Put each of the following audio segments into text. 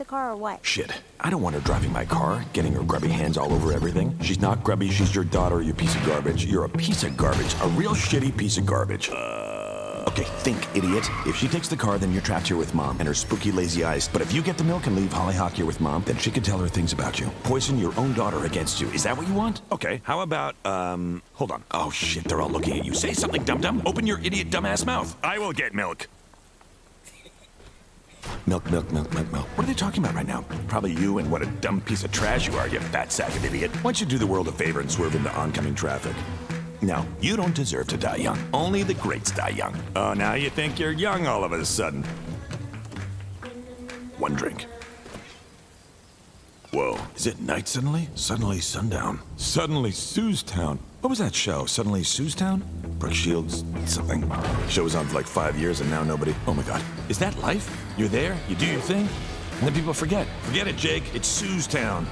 the car or what? Shit. I don't want her driving my car, getting her grubby hands all over everything. She's not grubby, she's your daughter, you piece of garbage. You're a piece of garbage. A real shitty piece of garbage. Okay, think, idiot. If she takes the car, then you're trapped here with Mom and her spooky lazy eyes. But if you get the milk and leave Hollyhock here with Mom, then she can tell her things about you. Poison your own daughter against you. Is that what you want? Okay, how about, hold on. Oh shit, they're all looking at you. Say something, dum-dum. Open your idiot dumbass mouth. I will get milk. Milk. What are they talking about right now? Probably you and what a dumb piece of trash you are, you fat sack of idiot. Why don't you do the world a favor and swerve into oncoming traffic? No, you don't deserve to die young. Only the greats die young. Oh, now you think you're young all of a sudden. One drink. Whoa, is it night suddenly? Suddenly sundown. Suddenly Suestown. What was that show? Suddenly Suestown? Brooke Shields, something. Show was on for like 5 years and now nobody. Oh my God. Is that life? You're there, you do your thing, and then people forget. Forget it, Jake. It's Suestown.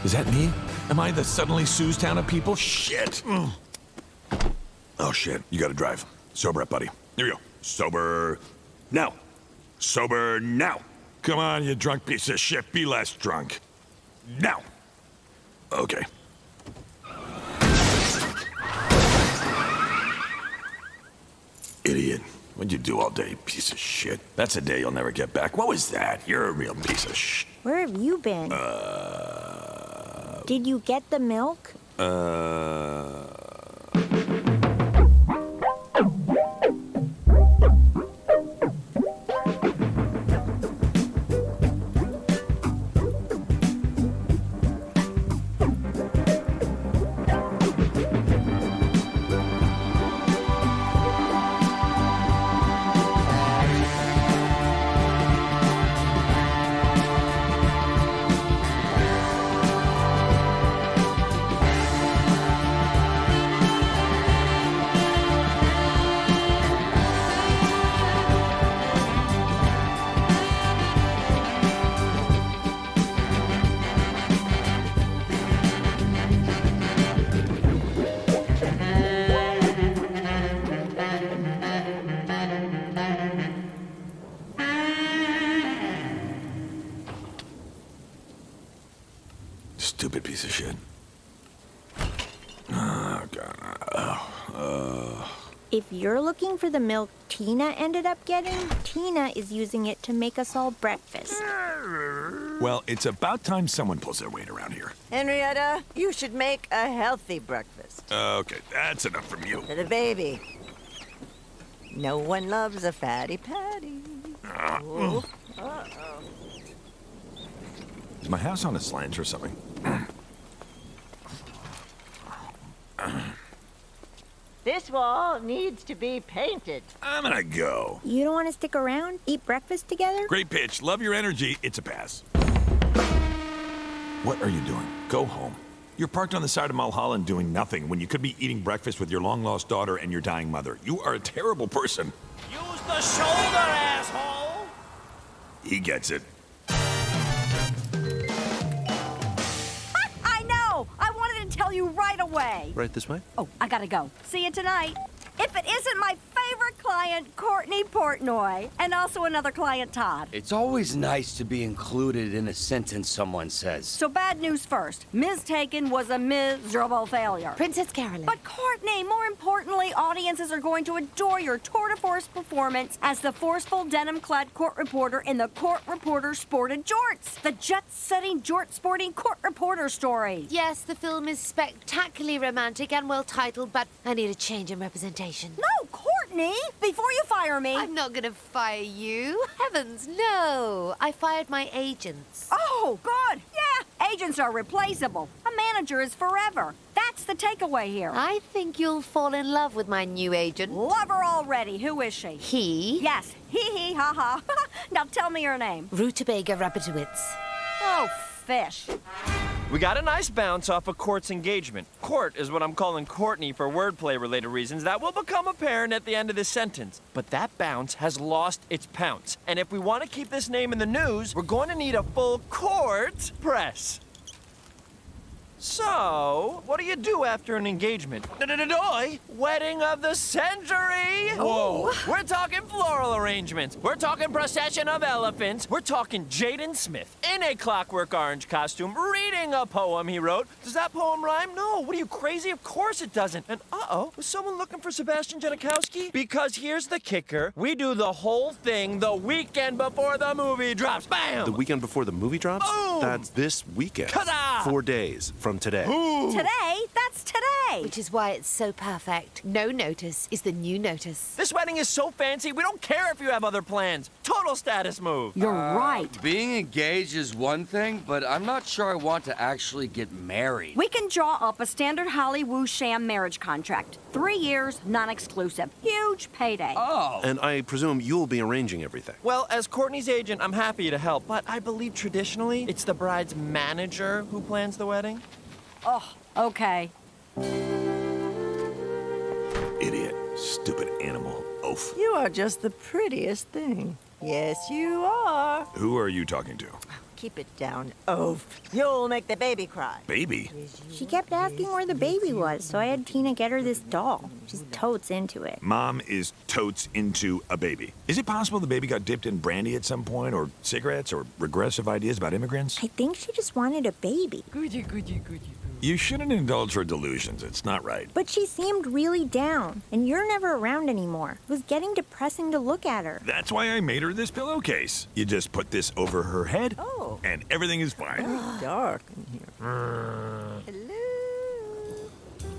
Is that me? Am I the suddenly Suestown of people? Shit. Oh shit, you gotta drive. Sober up, buddy. Here we go. Sober now. Sober now. Come on, you drunk piece of shit. Be less drunk. Now. Okay. Idiot. What'd you do all day, piece of shit? That's a day you'll never get back. What was that? You're a real piece of shit. Where have you been? Did you get the milk? Stupid piece of shit. Oh, God. If you're looking for the milk Tina ended up getting, Tina is using it to make us all breakfast. Well, it's about time someone pulls their weight around here. Henrietta, you should make a healthy breakfast. Okay, that's enough from you. For the baby. No one loves a fatty patty. Uh-oh. Is my house on a slant or something? This wall needs to be painted. I'm gonna go. You don't want to stick around? Eat breakfast together? Great pitch. Love your energy. It's a pass. What are you doing? Go home. You're parked on the side of Mulholland doing nothing when you could be eating breakfast with your long-lost daughter and your dying mother. You are a terrible person. Use the shoulder, asshole! He gets it. I know! I wanted to tell you right away. Right this way? Oh, I gotta go. See you tonight. If it isn't my favorite client, Courtney Portnoy, and also another client, Todd. It's always nice to be included in a sentence someone says. So bad news first. Ms. Taken was a miserable failure. Princess Carolyn. But Courtney, more importantly, audiences are going to adore your tour de force performance as the forceful denim-clad court reporter in the Court Reporter Sported Jorts. The jet-setting, jort-sporting court reporter story. Yes, the film is spectacularly romantic and well-titled, but I need a change in representation. No, Courtney! Before you fire me... I'm not gonna fire you. Heavens, no. I fired my agents. Oh, good. Yeah, agents are replaceable. A manager is forever. That's the takeaway here. I think you'll fall in love with my new agent. Love her already. Who is she? He? Yes. Hee, ha, ha. Now tell me her name. Rutabaga Rabbitowitz. Oh, fish. We got a nice bounce off of Court's engagement. Court is what I'm calling Courtney for wordplay-related reasons that will become apparent at the end of this sentence. But that bounce has lost its pounce. And if we want to keep this name in the news, we're going to need a full court press. So, what do you do after an engagement? Wedding of the century! Whoa. We're talking floral arrangements. We're talking procession of elephants. We're talking Jaden Smith in a Clockwork Orange costume reading a poem he wrote. Does that poem rhyme? No. What are you, crazy? Of course it doesn't. And was someone looking for Sebastian Janikowski? Because here's the kicker. We do the whole thing the weekend before the movie drops. Bam! The weekend before the movie drops? Boom! That's this weekend. Ta-da! 4 days from today. Today? That's today. Which is why it's so perfect. No notice is the new notice. This wedding is so fancy, we don't care if you have other plans. Total status move. You're right. Being engaged is one thing, but I'm not sure I want to actually get married. We can draw up a standard Hollywood sham marriage contract. 3 years, non-exclusive. Huge payday. Oh. And I presume you'll be arranging everything. Well, as Courtney's agent, I'm happy to help, but I believe traditionally it's the bride's manager who plans the wedding. Oh, okay. Idiot. Stupid animal. Oaf. You are just the prettiest thing. Yes, you are. Who are you talking to? Keep it down, oaf. You'll make the baby cry. Baby? She kept asking where the baby was, so I had Tina get her this doll. She's totes into it. Mom is totes into a baby. Is it possible the baby got dipped in brandy at some point, or cigarettes, or regressive ideas about immigrants? I think she just wanted a baby. You shouldn't indulge her delusions. It's not right. But she seemed really down, and you're never around anymore. It was getting depressing to look at her. That's why I made her this pillowcase. You just put this over her head, Oh. and everything is fine. Dark in here. Hello.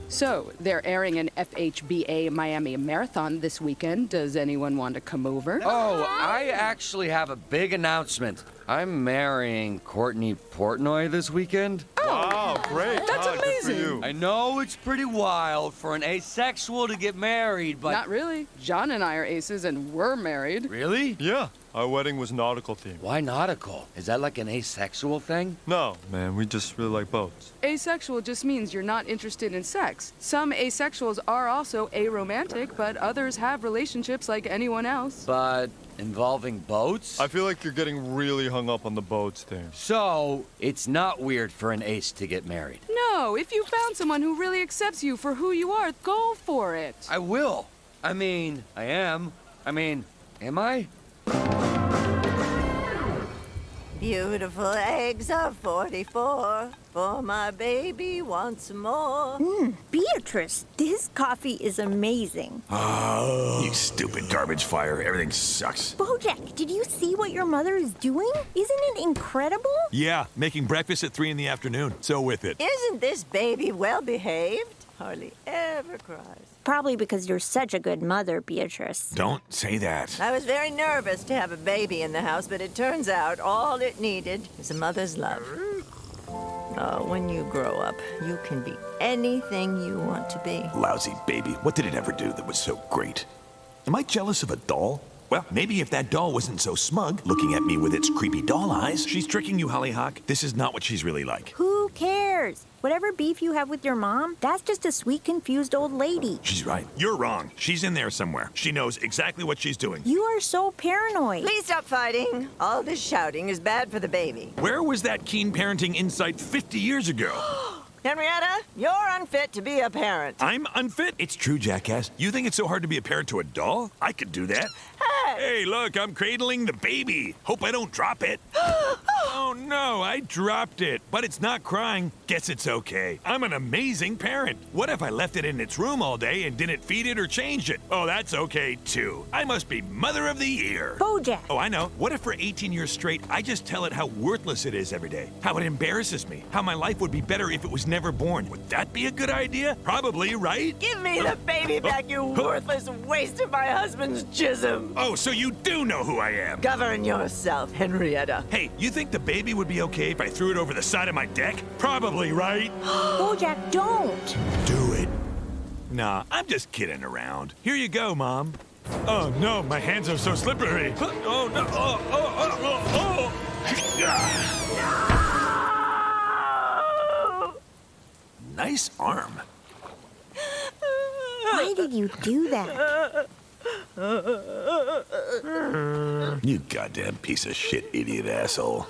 So, they're airing an FHBA Miami Marathon this weekend. Does anyone want to come over? Oh, I actually have a big announcement. I'm marrying Courtney Portnoy this weekend. Wow, great. That's amazing. I know it's pretty wild for an asexual to get married, but... Not really. John and I are aces and we're married. Really? Yeah, our wedding was nautical themed. Why nautical? Is that like an asexual thing? No, man, we just really like boats. Asexual just means you're not interested in sex. Some asexuals are also aromantic, but others have relationships like anyone else. But involving boats? I feel like you're getting really hung up on the boats thing. So, it's not weird for an ace to get married. No, if you found someone who really accepts you for who you are, go for it. I will. I mean, I am. Am I? Beautiful eggs are 44. For my baby once more. Beatrice, this coffee is amazing. Oh, you stupid garbage fire. Everything sucks. Bojack, did you see what your mother is doing? Isn't it incredible? Yeah, making breakfast at 3 in the afternoon. So with it. Isn't this baby well behaved? Hardly ever cries. Probably because you're such a good mother, Beatrice. Don't say that. I was very nervous to have a baby in the house, but it turns out all it needed is a mother's love. Oh, when you grow up, you can be anything you want to be. Lousy baby. What did it ever do that was so great? Am I jealous of a doll? Well, maybe if that doll wasn't so smug, looking at me with its creepy doll eyes. She's tricking you, Hollyhock. This is not what she's really like. Who cares? Whatever beef you have with your mom, that's just a sweet, confused old lady. She's right. You're wrong. She's in there somewhere. She knows exactly what she's doing. You are so paranoid. Please stop fighting. All this shouting is bad for the baby. Where was that keen parenting insight 50 years ago? Henrietta, you're unfit to be a parent. I'm unfit? It's true, jackass. You think it's so hard to be a parent to a doll? I could do that. Hey, look, I'm cradling the baby. Hope I don't drop it. Oh, no, I dropped it. But it's not crying. Guess it's okay. I'm an amazing parent. What if I left it in its room all day and didn't feed it or change it? Oh, that's okay, too. I must be Mother of the Year. Bojack. Oh, I know. What if for 18 years straight, I just tell it how worthless it is every day? How it embarrasses me? How my life would be better if it was never born? Would that be a good idea? Probably, right? Give me the baby back, you worthless waste of my husband's jism. Oh, so you do know who I am. Govern yourself, Henrietta. Hey, you think the baby would be okay if I threw it over the side of my deck? Probably, right? Bojack, don't. Do it. Nah, I'm just kidding around. Here you go, Mom. Oh, no, my hands are so slippery. Oh, no. Nice arm. Why did you do that? You goddamn piece of shit, idiot asshole.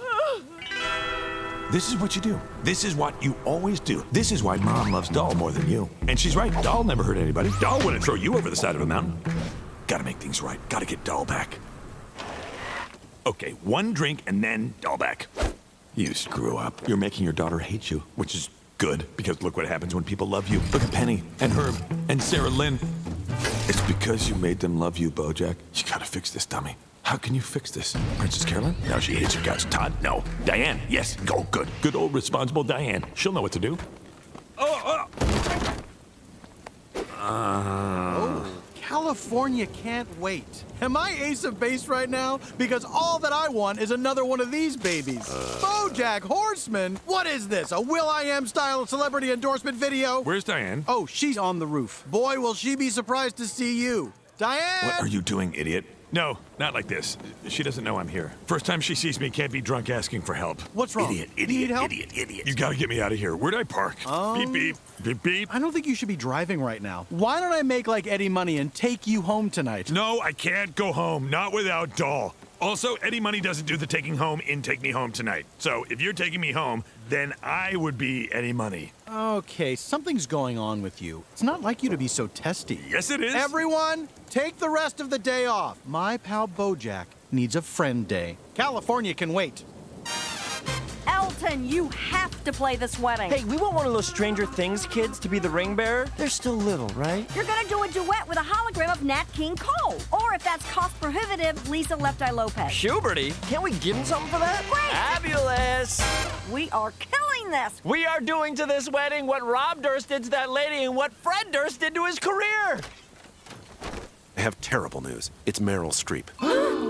This is what you do. This is what you always do. This is why Mom loves Doll more than you. And she's right. Doll never hurt anybody. Doll wouldn't throw you over the side of a mountain. Gotta make things right. Gotta get Doll back. Okay, one drink and then Doll back. You screw up. You're making your daughter hate you, which is good, because look what happens when people love you. Look at Penny and Herb and Sarah Lynn. It's because you made them love you, Bojack. You gotta fix this, dummy. How can you fix this? Princess Carolyn? No, she hates her guys. Todd? No. Diane? Yes. Go. Good. Good old responsible Diane. She'll know what to do. California can't wait. Am I ace of base right now? Because all that I want is another one of these babies. BoJack Horseman? What is this, a Will.I.Am style celebrity endorsement video? Where's Diane? Oh, she's on the roof. Boy, will she be surprised to see you. Diane! What are you doing, idiot? No, not like this. She doesn't know I'm here. First time she sees me, can't be drunk asking for help. What's wrong? Idiot, You need help? idiot. You gotta get me out of here. Where'd I park? Beep, beep, beep, beep. I don't think you should be driving right now. Why don't I make like Eddie Money and take you home tonight? No, I can't go home. Not without Doll. Also, Eddie Money doesn't do the taking home in Take Me Home tonight. So if you're taking me home, then I would be Eddie Money. Okay, something's going on with you. It's not like you to be so testy. Yes, it is. Everyone, take the rest of the day off. My pal BoJack needs a friend day. California can wait. Elton, you have to play this wedding. Hey, we want one of those Stranger Things kids to be the ring bearer. They're still little, right? You're gonna do a duet with a hologram of Nat King Cole. Or if that's cost prohibitive, Lisa Left Eye Lopez. Puberty? Can't we give him something for that? Great. Fabulous! We are killing this. We are doing to this wedding what Rob Durst did to that lady and what Fred Durst did to his career. I have terrible news. It's Meryl Streep.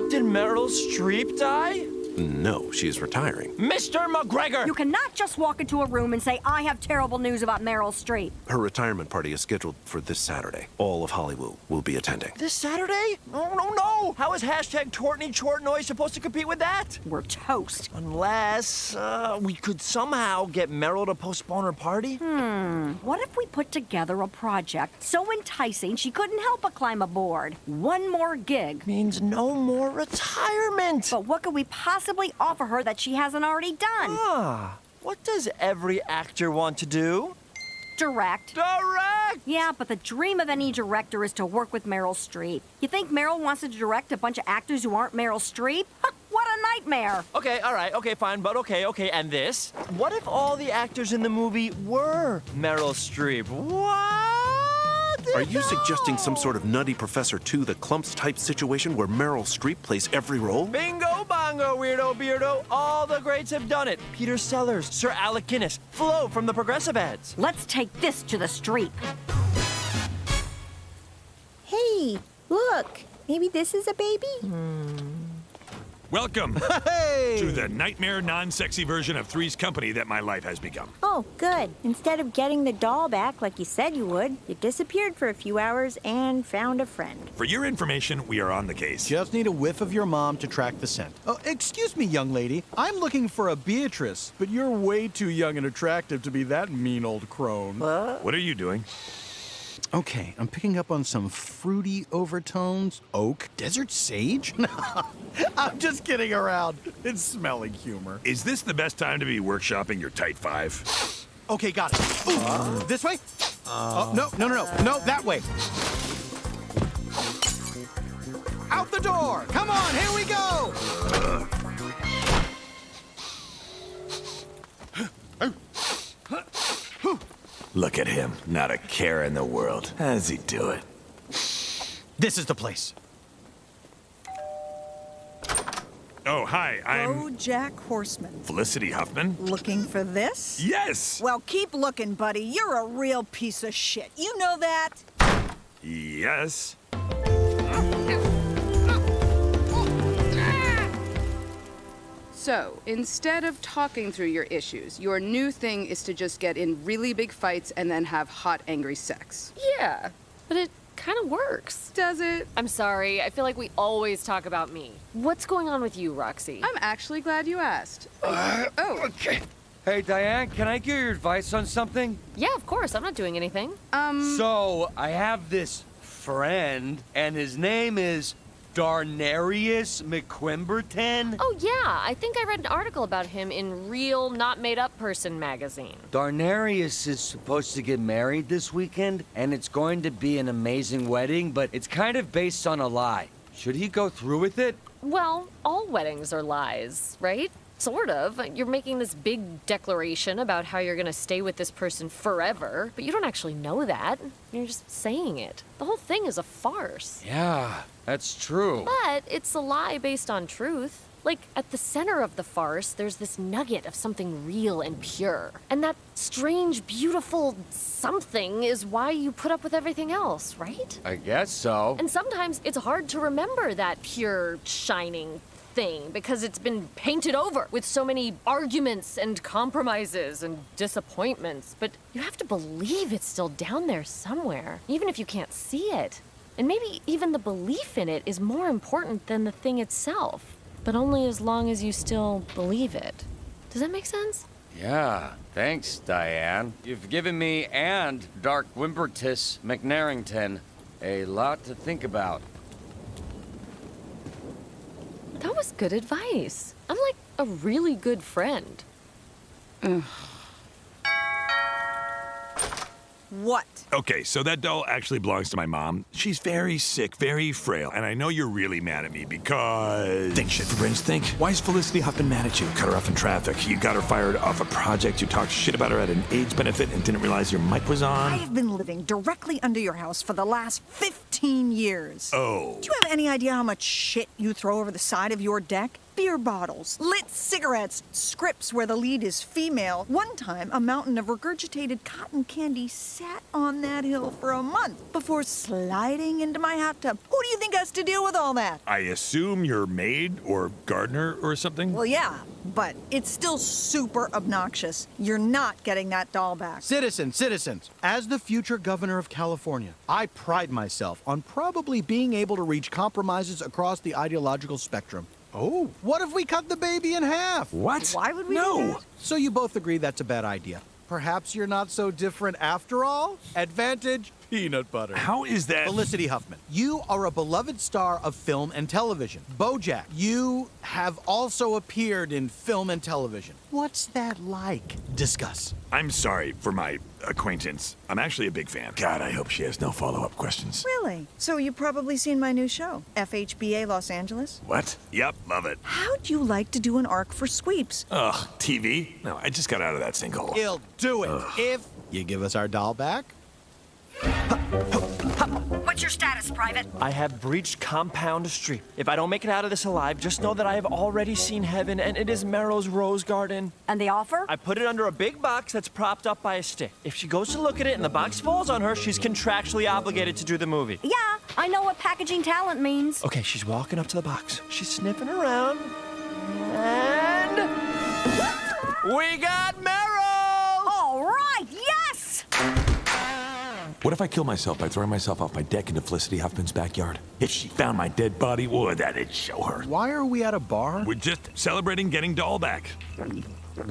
Did Meryl Streep die? No, she is retiring. Mr. McGregor! You cannot just walk into a room and say, I have terrible news about Meryl Streep. Her retirement party is scheduled for this Saturday. All of Hollywood will be attending. This Saturday? No. How is hashtag Tortney Chortnoy supposed to compete with that? We're toast. Unless we could somehow get Meryl to postpone her party? What if we put together a project so enticing she couldn't help but climb aboard? One more gig. Means no more retirement. But what could we possibly offer her that she hasn't already done? What does every actor want to do? Direct. Direct! Yeah, but the dream of any director is to work with Meryl Streep. You think Meryl wants to direct a bunch of actors who aren't Meryl Streep? What a nightmare! Okay, all right, okay, fine, but okay, and this? What if all the actors in the movie were Meryl Streep? What? Are you suggesting some sort of Nutty Professor 2 the Clumps type situation where Meryl Streep plays every role? Bingo bongo, weirdo beardo. All the greats have done it. Peter Sellers, Sir Alec Guinness, Flo from the Progressive ads. Let's take this to the street. Hey, look. Maybe this is a baby? Welcome Hey! to the nightmare, non-sexy version of Three's Company that my life has become. Oh, good. Instead of getting the doll back like you said you would, you disappeared for a few hours and found a friend. For your information, we are on the case. Just need a whiff of your mom to track the scent. Oh, excuse me, young lady. I'm looking for a Beatrice, but you're way too young and attractive to be that mean old crone. What are you doing? Okay, I'm picking up on some fruity overtones. Oak, desert sage? I'm just kidding around. It's smelling humor. Is this the best time to be workshopping your tight five? Okay, got it. Ooh, this way? Oh, no, that way. Out the door! Come on, here we go! Look at him, not a care in the world. How does he do it? This is the place. Oh, hi, I'm BoJack Horseman. Felicity Huffman. Looking for this? Yes! Well, keep looking, buddy. You're a real piece of shit. You know that? Yes. So, instead of talking through your issues, your new thing is to just get in really big fights and then have hot, angry sex. Yeah, but it kind of works. Does it? I'm sorry, I feel like we always talk about me. What's going on with you, Roxy? I'm actually glad you asked. Okay. Hey, Diane, can I get your advice on something? Yeah, of course, I'm not doing anything. So, I have this friend, and his name is Darnarius McQuimberton? Oh, yeah. I think I read an article about him in Real Not Made Up Person magazine. Darnarius is supposed to get married this weekend, and it's going to be an amazing wedding, but it's kind of based on a lie. Should he go through with it? Well, all weddings are lies, right? Sort of. You're making this big declaration about how you're gonna stay with this person forever, but you don't actually know that. You're just saying it. The whole thing is a farce. Yeah, that's true. But it's a lie based on truth. Like, at the center of the farce, there's this nugget of something real and pure. And that strange, beautiful something is why you put up with everything else, right? I guess so. And sometimes it's hard to remember that pure, shining thing because it's been painted over with so many arguments and compromises and disappointments. But you have to believe it's still down there somewhere, even if you can't see it. And maybe even the belief in it is more important than the thing itself, but only as long as you still believe it. Does that make sense? Yeah, thanks, Diane. You've given me and Dark Wimpertus McNarrington a lot to think about. That was good advice. I'm like a really good friend. What? Okay, so that doll actually belongs to my mom. She's very sick, very frail, and I know you're really mad at me because... Think shit for brains, think. Why is Felicity Huffman mad at you? Cut her off in traffic. You got her fired off a project. You talked shit about her at an AIDS benefit and didn't realize your mic was on. I have been living directly under your house for the last 15 years. Oh. Do you have any idea how much shit you throw over the side of your deck? Beer bottles, lit cigarettes, scripts where the lead is female. One time, a mountain of regurgitated cotton candy sat on that hill for a month before sliding into my hot tub. Who do you think has to deal with all that? I assume you're maid or gardener or something? Well, yeah, but it's still super obnoxious. You're not getting that doll back. Citizens, as the future governor of California, I pride myself on probably being able to reach compromises across the ideological spectrum. Oh, what if we cut the baby in half? What? Why would we do that? So you both agree that's a bad idea. Perhaps you're not so different after all? Advantage, peanut butter. How is that? Felicity Huffman, you are a beloved star of film and television. BoJack, you have also appeared in film and television. What's that like? Discuss. I'm sorry for my acquaintance. I'm actually a big fan. God, I hope she has no follow-up questions. Really? So you've probably seen my new show, FHBA Los Angeles? What? Yep, love it. How'd you like to do an arc for sweeps? Ugh, TV? No, I just got out of that sinkhole. He'll do it if you give us our doll back. What's your status, Private? I have breached Compound Street. If I don't make it out of this alive, just know that I have already seen heaven, and it is Merrill's Rose Garden. And the offer? I put it under a big box that's propped up by a stick. If she goes to look at it and the box falls on her, she's contractually obligated to do the movie. Yeah, I know what packaging talent means. Okay, she's walking up to the box. She's sniffing around. And... we got Merrill! All right, yes! What if I kill myself by throwing myself off my deck into Felicity Huffman's backyard? If she found my dead body, well, that'd show her. Why are we at a bar? We're just celebrating getting doll back.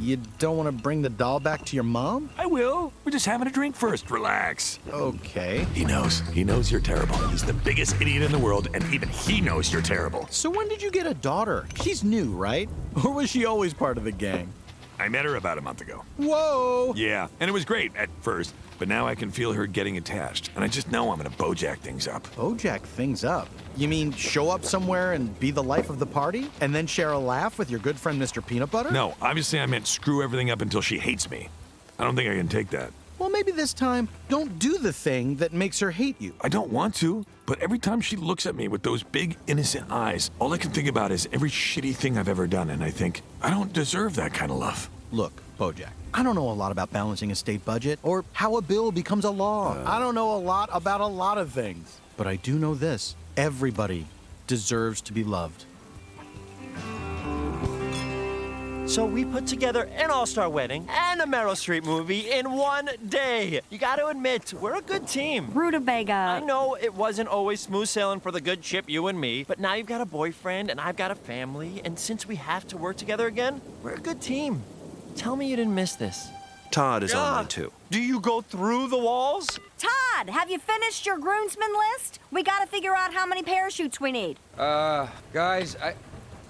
You don't want to bring the doll back to your mom? I will. We're just having a drink first. Relax. Okay. He knows. He knows you're terrible. He's the biggest idiot in the world, and even he knows you're terrible. So when did you get a daughter? She's new, right? Or was she always part of the gang? I met her about a month ago. Whoa! Yeah, and it was great at first, but now I can feel her getting attached, and I just know I'm gonna BoJack things up. BoJack things up? You mean show up somewhere and be the life of the party? And then share a laugh with your good friend Mr. Peanut Butter? No, obviously I meant screw everything up until she hates me. I don't think I can take that. Well, maybe this time, don't do the thing that makes her hate you. I don't want to, but every time she looks at me with those big, innocent eyes, all I can think about is every shitty thing I've ever done, and I think, I don't deserve that kind of love. Look, BoJack, I don't know a lot about balancing a state budget or how a bill becomes a law. I don't know a lot about a lot of things. But I do know this. Everybody deserves to be loved. So we put together an all-star wedding and a Meryl Streep movie in one day. You got to admit, we're a good team. Rutabaga. I know it wasn't always smooth sailing for the good ship, you and me, but now you've got a boyfriend and I've got a family, and since we have to work together again, we're a good team. Tell me you didn't miss this. Todd is on mine too. Do you go through the walls? Todd! Todd, have you finished your groomsmen list? We gotta figure out how many parachutes we need. Guys,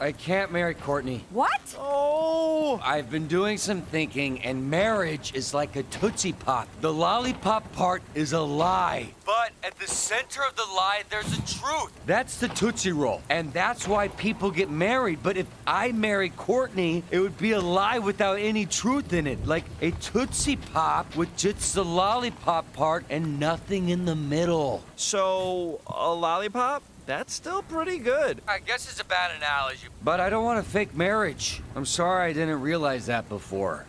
I can't marry Courtney. What? Oh! I've been doing some thinking, and marriage is like a Tootsie Pop. The lollipop part is a lie. But at the center of the lie, there's a truth. That's the Tootsie Roll. And that's why people get married. But if I marry Courtney, it would be a lie without any truth in it. Like a Tootsie Pop with just the lollipop part and nothing in the middle. So, a lollipop? That's still pretty good. I guess it's a bad analogy. But I don't want a fake marriage. I'm sorry I didn't realize that before.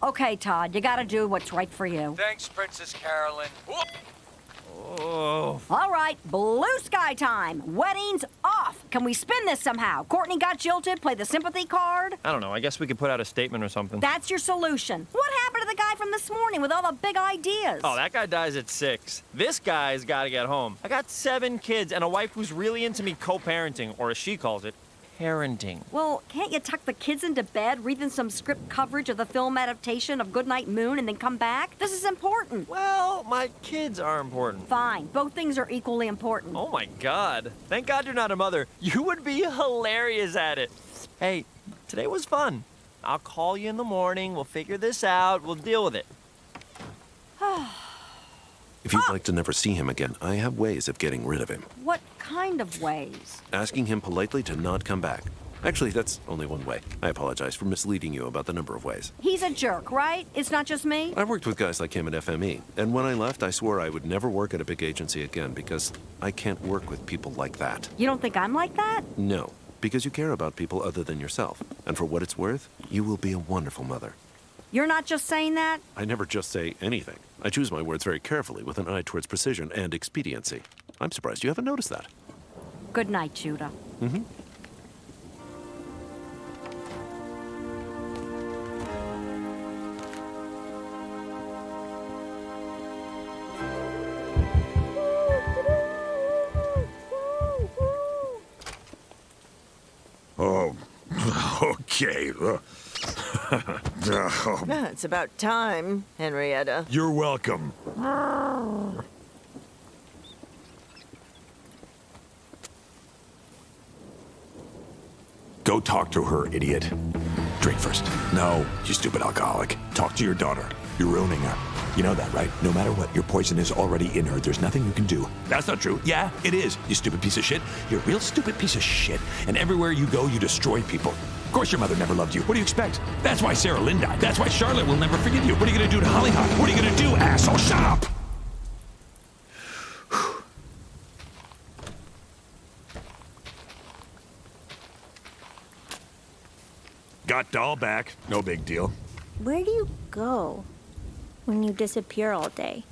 Okay, Todd, you gotta do what's right for you. Thanks, Princess Carolyn. Oh. All right, blue sky time. Weddings off. Can we spin this somehow? Courtney got jilted, play the sympathy card. I don't know. I guess we could put out a statement or something. That's your solution. What happened to the guy from this morning with all the big ideas? Oh, that guy dies at 6. This guy's got to get home. I got 7 kids and a wife who's really into me co-parenting, or as she calls it, parenting. Well, can't you tuck the kids into bed, read them some script coverage of the film adaptation of Goodnight Moon, and then come back? This is important. Well, my kids are important. Fine. Both things are equally important. Oh my God. Thank God you're not a mother. You would be hilarious at it. Hey, today was fun. I'll call you in the morning. We'll figure this out. We'll deal with it. If you'd like to never see him again, I have ways of getting rid of him. What kind of ways? Asking him politely to not come back. Actually, that's only one way. I apologize for misleading you about the number of ways. He's a jerk, right? It's not just me? I worked with guys like him at FME, and when I left, I swore I would never work at a big agency again because I can't work with people like that. You don't think I'm like that? No, because you care about people other than yourself. And for what it's worth, you will be a wonderful mother. You're not just saying that? I never just say anything. I choose my words very carefully with an eye towards precision and expediency. I'm surprised you haven't noticed that. Good night, Judah. Mm-hmm. Oh, okay. It's about time, Henrietta. You're welcome. Go talk to her, idiot. Drink first. No, you stupid alcoholic. Talk to your daughter. You're ruining her. You know that, right? No matter what, your poison is already in her. There's nothing you can do. That's not true. Yeah, it is. You stupid piece of shit. You're a real stupid piece of shit. And everywhere you go, you destroy people. Of course your mother never loved you. What do you expect? That's why Sarah Lynn died. That's why Charlotte will never forgive you. What are you gonna do to Hollyhock? What are you gonna do, asshole? Shut up! Got doll back. No big deal. Where do you go when you disappear all day?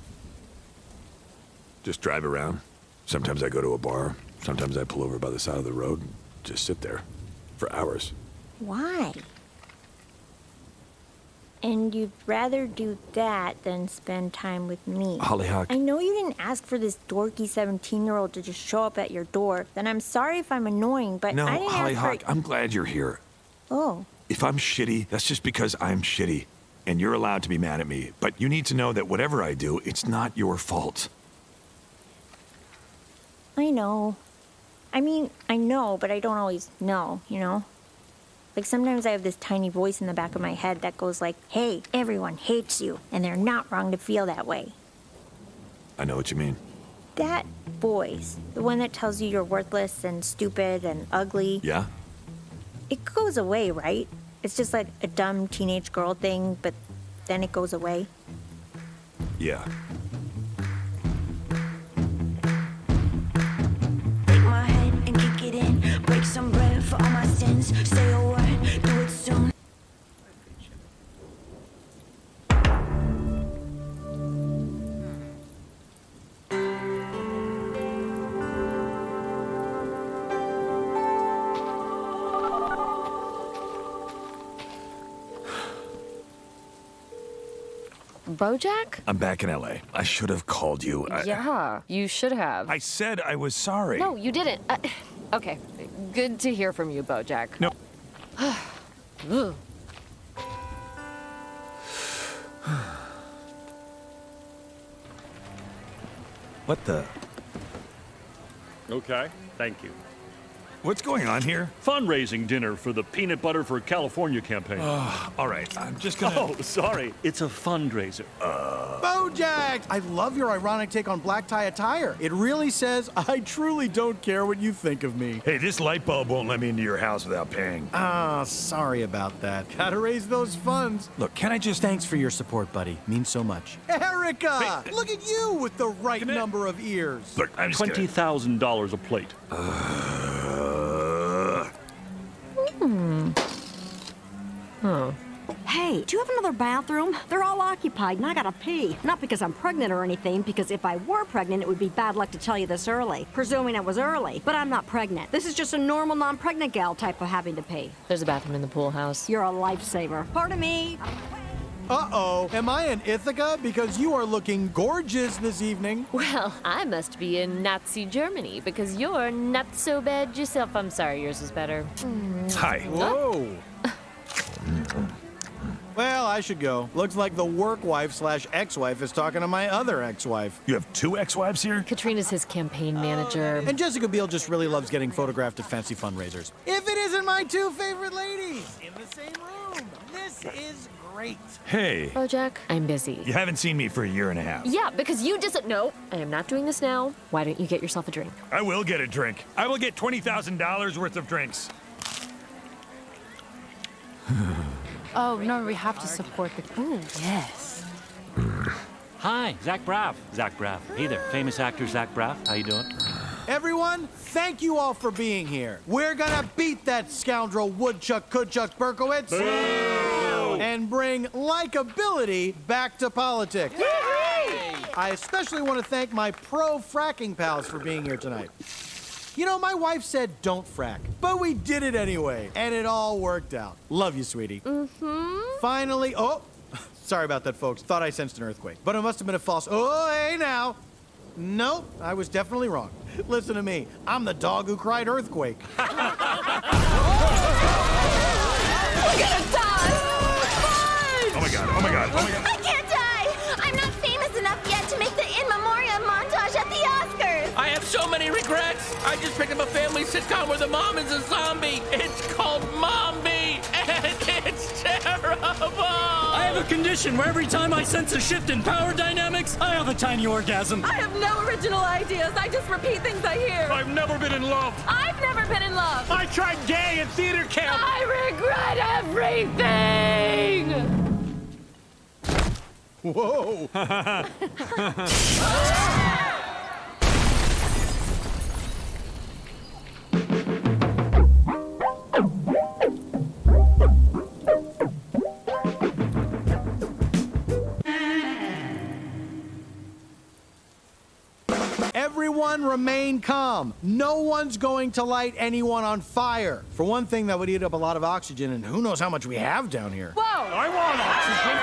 Just drive around. Sometimes I go to a bar. Sometimes I pull over by the side of the road and just sit there for hours. Why? And you'd rather do that than spend time with me. Hollyhock. I know you didn't ask for this dorky 17-year-old to just show up at your door. Then I'm sorry if I'm annoying, but No, I didn't ask Hollyhock, for... I'm glad you're here. Oh. If I'm shitty, that's just because I'm shitty. And you're allowed to be mad at me. But you need to know that whatever I do, it's not your fault. I know. I mean, I know, but I don't always know, you know? Like, sometimes I have this tiny voice in the back of my head that goes like, hey, everyone hates you, and they're not wrong to feel that way. I know what you mean. That voice, the one that tells you you're worthless and stupid and ugly, Yeah? it goes away, right? It's just like a dumb teenage girl thing, but then it goes away. Yeah. Take my head and kick it in. Break some bread for all my sins. Say a word, do it soon. Bojack? I'm back in LA. I should have called you. Yeah, you should have. I said I was sorry. No, you didn't. Okay, good to hear from you, Bojack. No. Ugh. What the? Okay, thank you. What's going on here? Fundraising dinner for the Peanut Butter for California campaign. All right, I'm just gonna... Oh, sorry. It's a fundraiser. Bojack! I love your ironic take on black tie attire. It really says, I truly don't care what you think of me. Hey, this light bulb won't let me into your house without paying. Ah, sorry about that. Gotta raise those funds. Look, can I just... Thanks for your support, buddy. Means so much. Erica! Look at you with the right number of ears. Look, I'm just $20,000 a plate. Oh. Hey, do you have another bathroom? They're all occupied and I gotta pee. Not because I'm pregnant or anything, because if I were pregnant, it would be bad luck to tell you this early. Presuming it was early. But I'm not pregnant. This is just a normal non-pregnant gal type of having to pee. There's a bathroom in the pool house. You're a lifesaver. Pardon me. Uh-oh. Am I in Ithaca? Because you are looking gorgeous this evening. Well, I must be in Nazi Germany because you're not so bad yourself. I'm sorry, yours is better. Hi. Whoa. Well, I should go. Looks like the work wife / ex-wife is talking to my other ex-wife. You have two ex-wives here? Katrina's his campaign manager. And Jessica Biel just really loves getting photographed at fancy fundraisers. If it isn't my two favorite ladies in the same room, this is great. Hey. Bojack, I'm busy. You haven't seen me for a year and a half. Yeah, because you just... No, I am not doing this now. Why don't you get yourself a drink? I will get a drink. I will get $20,000 worth of drinks. Oh, no, we have to support the... Ooh, yes. Hi, Zach Braff. Zach Braff. Hey there, famous actor Zach Braff. How you doing? Everyone, thank you all for being here. We're gonna beat that scoundrel Woodchuck Kudchuck Berkowitz and bring likability back to politics. I especially want to thank my pro-fracking pals for being here tonight. You know, my wife said don't frack, but we did it anyway, and it all worked out. Love you, sweetie. Finally, oh, sorry about that, folks. Thought I sensed an earthquake, but it must have been a false. Oh, hey now. Nope, I was definitely wrong. Listen to me. I'm the dog who cried earthquake. We're gonna die! Oh my god, oh my god, oh my god. I can't die! I'm not famous enough yet to make the in memoriam montage at the Oscars! I have so many regrets. I just picked up a family sitcom where the mom is a zombie. It's called Mombi, and it's terrible. I have a condition where every time I sense a shift in power dynamics, I have a tiny orgasm. I have no original ideas. I just repeat things I hear. I've never been in love. I've never been in love. I tried gay in theater camp. I regret everything. Whoa. Everyone remain calm. No one's going to light anyone on fire. For one thing, that would eat up a lot of oxygen, and who knows how much we have down here. Whoa! I want oxygen.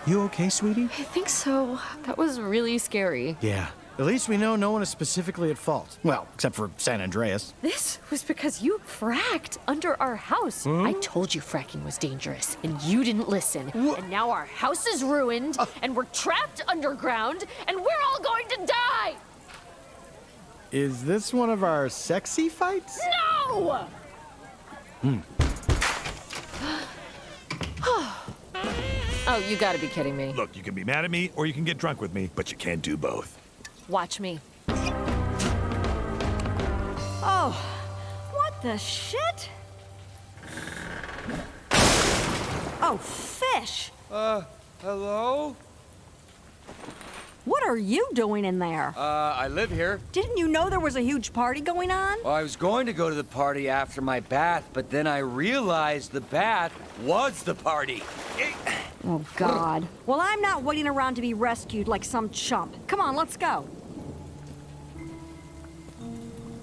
You okay, sweetie? I think so. That was really scary. Yeah. At least we know no one is specifically at fault. Well, except for San Andreas. This was because you fracked under our house. I told you fracking was dangerous, and you didn't listen. And now our house is ruined, and we're trapped underground, and we're all going to die! Is this one of our sexy fights? No! Oh, you gotta be kidding me. Look, you can be mad at me or you can get drunk with me, but you can't do both. Watch me. Oh, what the shit? Oh, fish. Hello? What are you doing in there? I live here. Didn't you know there was a huge party going on? Well, I was going to go to the party after my bath, but then I realized the bath was the party. Oh, God. Well, I'm not waiting around to be rescued like some chump. Come on, let's go.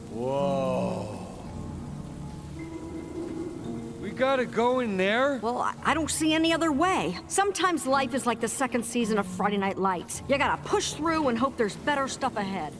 Whoa. We gotta go in there? Well, I don't see any other way. Sometimes life is like the second season of Friday Night Lights. You gotta push through and hope there's better stuff ahead.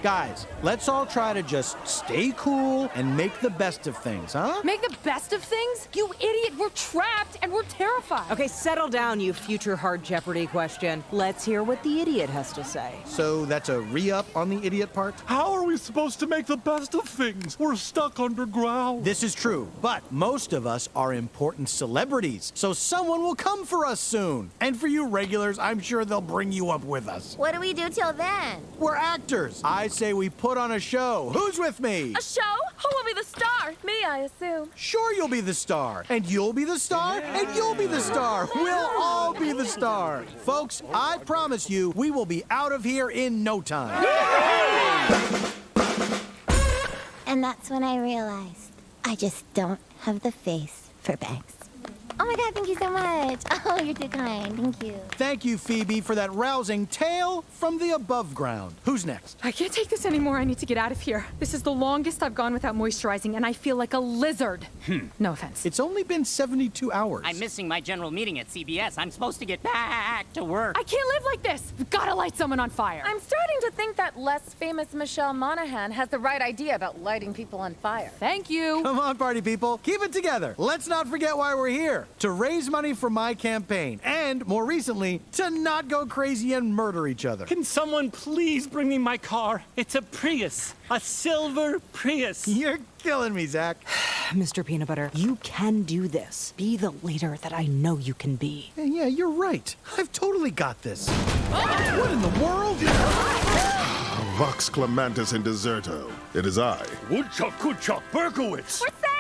Guys, let's all try to just stay cool and make the best of things, huh? Make the best of things? You idiot, we're trapped and we're terrified. Okay, settle down, you future hard Jeopardy question. Let's hear what the idiot has to say. So that's a re-up on the idiot part? How are we supposed to make the best of things? We're stuck underground. This is true, but most of us are important celebrities, so someone will come for us soon. And for you regulars, I'm sure they'll bring you up with us. What do we do till then? We're actors. I say we put on a show. Who's with me? A show? Who will be the star? Me, I assume. Sure, you'll be the star. And you'll be the star. And you'll be the star. We'll all be the star. Folks, I promise you, we will be out of here in no time. And that's when I realized I just don't have the face for banks. Oh my God, thank you so much. Oh, you're too kind. Thank you. Thank you, Phoebe, for that rousing tale from the above ground. Who's next? I can't take this anymore. I need to get out of here. This is the longest I've gone without moisturizing, and I feel like a lizard. No offense. It's only been 72 hours. I'm missing my general meeting at CBS. I'm supposed to get back to work. I can't live like this. We've got to light someone on fire. I'm starting to think that less famous Michelle Monaghan has the right idea about lighting people on fire. Thank you. Come on, party people. Keep it together. Let's not forget why we're here. To raise money for my campaign. And, more recently, to not go crazy and murder each other. Can someone please bring me my car? It's a Prius. A silver Prius. You're killing me, Zach. Mr. Peanut Butter, you can do this. Be the leader that I know you can be. Yeah, you're right. I've totally got this. What in the world? Vox Clementis in deserto. It is I. Woodchuck, Berkowitz. We're saved!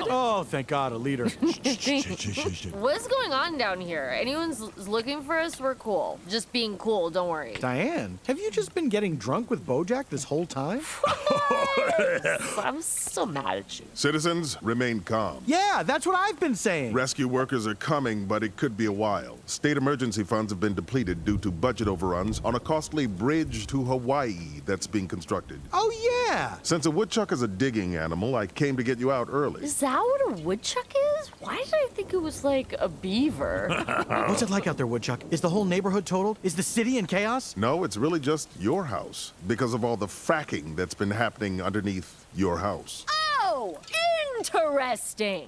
Oh, thank God, a leader. What's going on down here? Anyone's looking for us? We're cool. Just being cool, don't worry. Diane, have you just been getting drunk with Bojack this whole time? I'm still mad at you. Citizens, remain calm. Yeah, that's what I've been saying. Rescue workers are coming, but it could be a while. State emergency funds have been depleted due to budget overruns on a costly bridge to Hawaii that's being constructed. Oh, yeah. Since a woodchuck is a digging animal, I came to get you out early. Is that what a woodchuck is? Why did I think it was like a beaver? What's it like out there, Woodchuck? Is the whole neighborhood totaled? Is the city in chaos? No, it's really just your house because of all the fracking that's been happening underneath your house. Oh, interesting.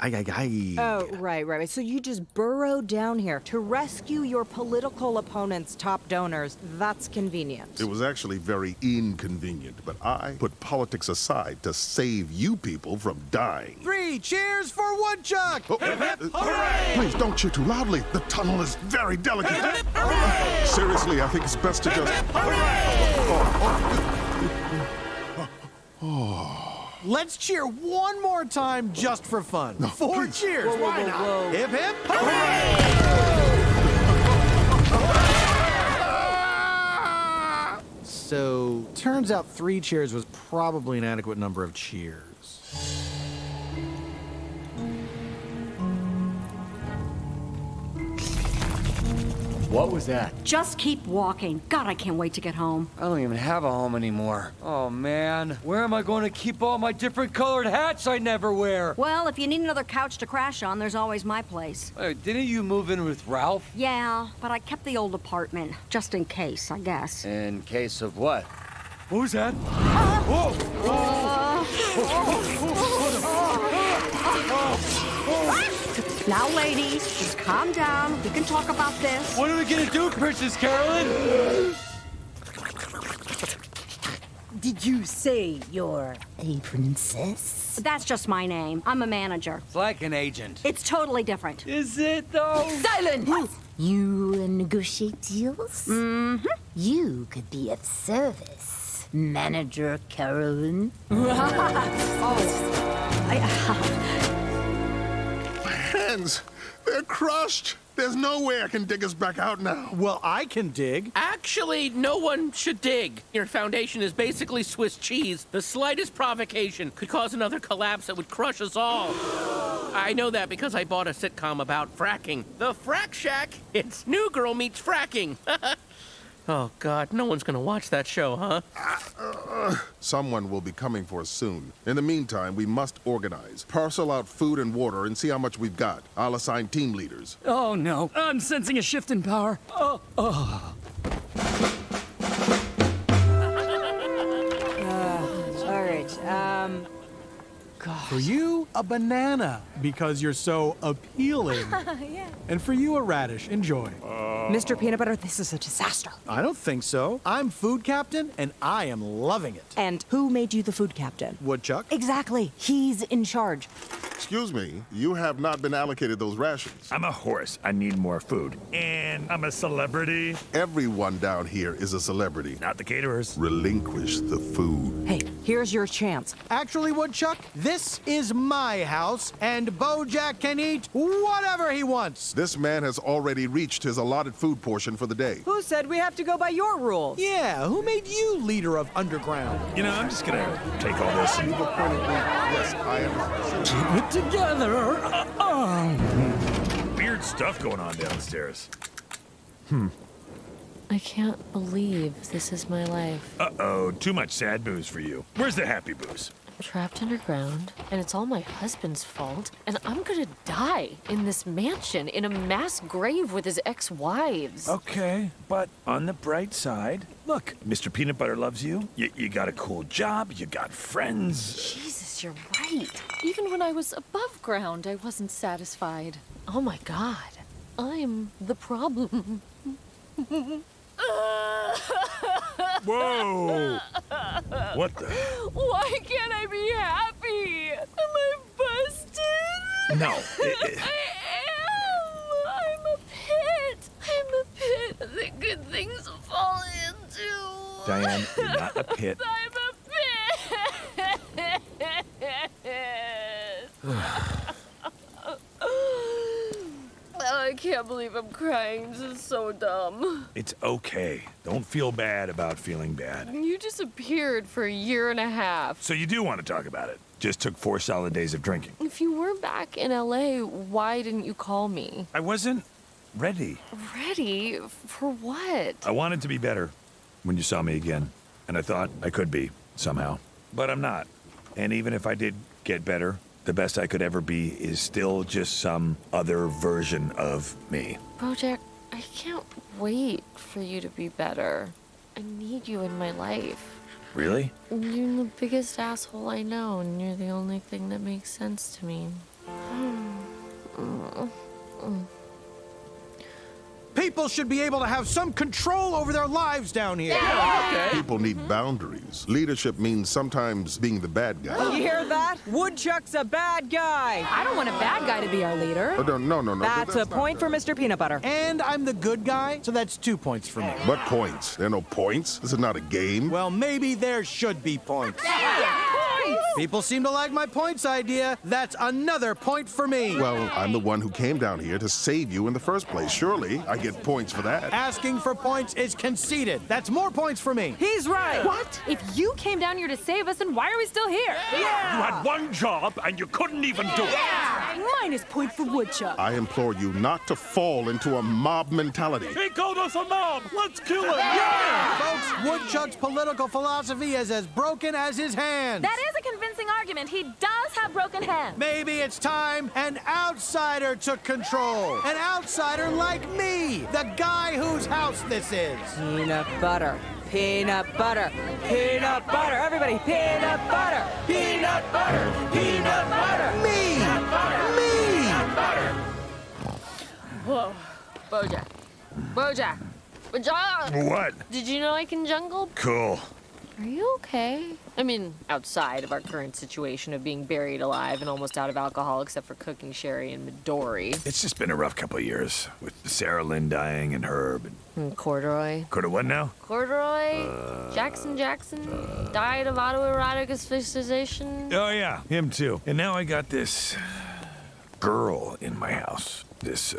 Oh, right. So you just burrowed down here to rescue your political opponent's top donors. That's convenient. It was actually very inconvenient, but I put politics aside to save you people from dying. 3 cheers for Woodchuck! Oh, Hip, hip, hooray! Please don't cheer too loudly. The tunnel is very delicate. Seriously, I think it's best to just... Let's cheer one more time just for fun. 4 cheers. Whoa, Why whoa, not? whoa. Hip, hip, hooray! So, turns out 3 cheers was probably an adequate number of cheers. What was that? Just keep walking. God, I can't wait to get home. I don't even have a home anymore. Oh, man. Where am I going to keep all my different colored hats I never wear? Well, if you need another couch to crash on, there's always my place. Didn't you move in with Ralph? Yeah, but I kept the old apartment, just in case, I guess. In case of what? What was that? Now, ladies, just calm down. We can talk about this. What are we gonna do, Princess Carolyn? Did you say you're a princess? That's just my name. I'm a manager. It's like an agent. It's totally different. Is it, though? Silence! You negotiate deals? Mm-hmm. You could be of service, Manager Carolyn. Hands, they're crushed. There's no way I can dig us back out now. Well, I can dig. Actually, no one should dig. Your foundation is basically Swiss cheese. The slightest provocation could cause another collapse that would crush us all. I know that because I bought a sitcom about fracking. The Frack Shack. It's New Girl meets fracking. Oh, God, no one's gonna watch that show, huh? Someone will be coming for us soon. In the meantime, we must organize. Parcel out food and water and see how much we've got. I'll assign team leaders. Oh, no. I'm sensing a shift in power. For you, a banana, because you're so appealing. Yeah. And for you, a radish. Enjoy. Mr. Peanut Butter, this is a disaster. I don't think so. I'm food captain, and I am loving it. And who made you the food captain? Woodchuck? Exactly. He's in charge. Excuse me, you have not been allocated those rations. I'm a horse. I need more food. And I'm a celebrity. Everyone down here is a celebrity. Not the caterers. Relinquish the food. Hey, here's your chance. Actually, Woodchuck, this is my house, and Bojack can eat whatever he wants. This man has already reached his allotted food portion for the day. Who said we have to go by your rules? Yeah, who made you leader of Underground? You know, I'm just gonna take all this and... Yes, I am. Keep it together. Weird stuff going on downstairs. I can't believe this is my life. Uh-oh, too much sad booze for you. Where's the happy booze? I'm trapped underground, and it's all my husband's fault, and I'm gonna die in this mansion in a mass grave with his ex-wives. Okay, but on the bright side, look, Mr. Peanut Butter loves you. You got a cool job, you got friends. Jesus, you're right. Even when I was above ground, I wasn't satisfied. Oh my God, I'm the problem. Whoa! What the? Why can't I be happy? Am I busted? No. I am. I'm a pit. I'm a pit that good things fall into. Diane, you're not a pit. I'm a pit. I can't believe I'm crying. This is so dumb. It's okay. Don't feel bad about feeling bad. You disappeared for a year and a half. So you do want to talk about it. Just took 4 solid days of drinking. If you were back in LA, why didn't you call me? I wasn't ready. Ready? For what? I wanted to be better when you saw me again. And I thought I could be, somehow. But I'm not. And even if I did get better, the best I could ever be is still just some other version of me. Bojack, I can't wait for you to be better. I need you in my life. Really? You're the biggest asshole I know, and you're the only thing that makes sense to me. People should be able to have some control over their lives down here. People need boundaries. Leadership means sometimes being the bad guy. You hear that? Woodchuck's a bad guy. I don't want a bad guy to be our leader. Oh, no. That's a point for Mr. Peanut Butter. And I'm the good guy, so that's 2 points for me. What points? There are no points. This is not a game. Well, maybe there should be points. People seem to like my points idea. That's another point for me. Well, I'm the one who came down here to save you in the first place. Surely I get points for that. Asking for points is conceited. That's more points for me. He's right. What? If you came down here to save us, then why are we still here? You had one job and you couldn't even do it. Minus point for Woodchuck. I implore you not to fall into a mob mentality. He called us a mob. Let's kill him. Folks, Woodchuck's political philosophy is as broken as his hands. That is a convincing argument. He does have broken hands. Maybe it's time an outsider took control. An outsider like me, the guy whose house this is. Peanut butter. Peanut butter. Peanut butter. Everybody, peanut butter. Peanut butter. Peanut butter. Me. Whoa. Bojack. Bojack. Bojack. What? Did you know I can jungle? Cool. Are you okay? I mean, outside of our current situation of being buried alive and almost out of alcohol except for cooking sherry and Midori. It's just been a rough couple of years with Sarah Lynn dying and Herb. And Corduroy. Could have what now? Corduroy? Jackson died of autoerotic asphyxiation. Oh, yeah, him too. And now I got this girl in my house. This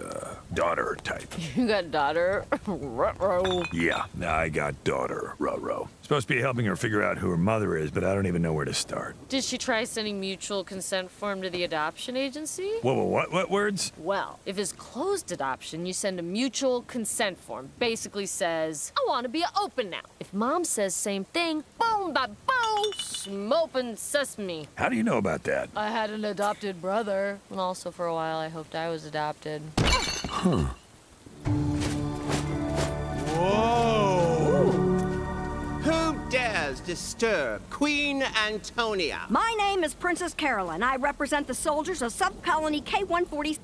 daughter type. You got daughter? Ruh-roh. Yeah, I got daughter, Ruh-roh. Supposed to be helping her figure out who her mother is, but I don't even know where to start. Did she try sending mutual consent form to the adoption agency? Whoa, what words? Well, if it's closed adoption, you send a mutual consent form. Basically says, I want to be open now. If mom says same thing, boom, ba boom, smokin' sesame. How do you know about that? I had an adopted brother. And also for a while, I hoped I was adopted. Huh. Whoa! Who dares dares disturb Queen Antonia? My name is Princess Carolyn. I represent the soldiers of Subcolony K-140.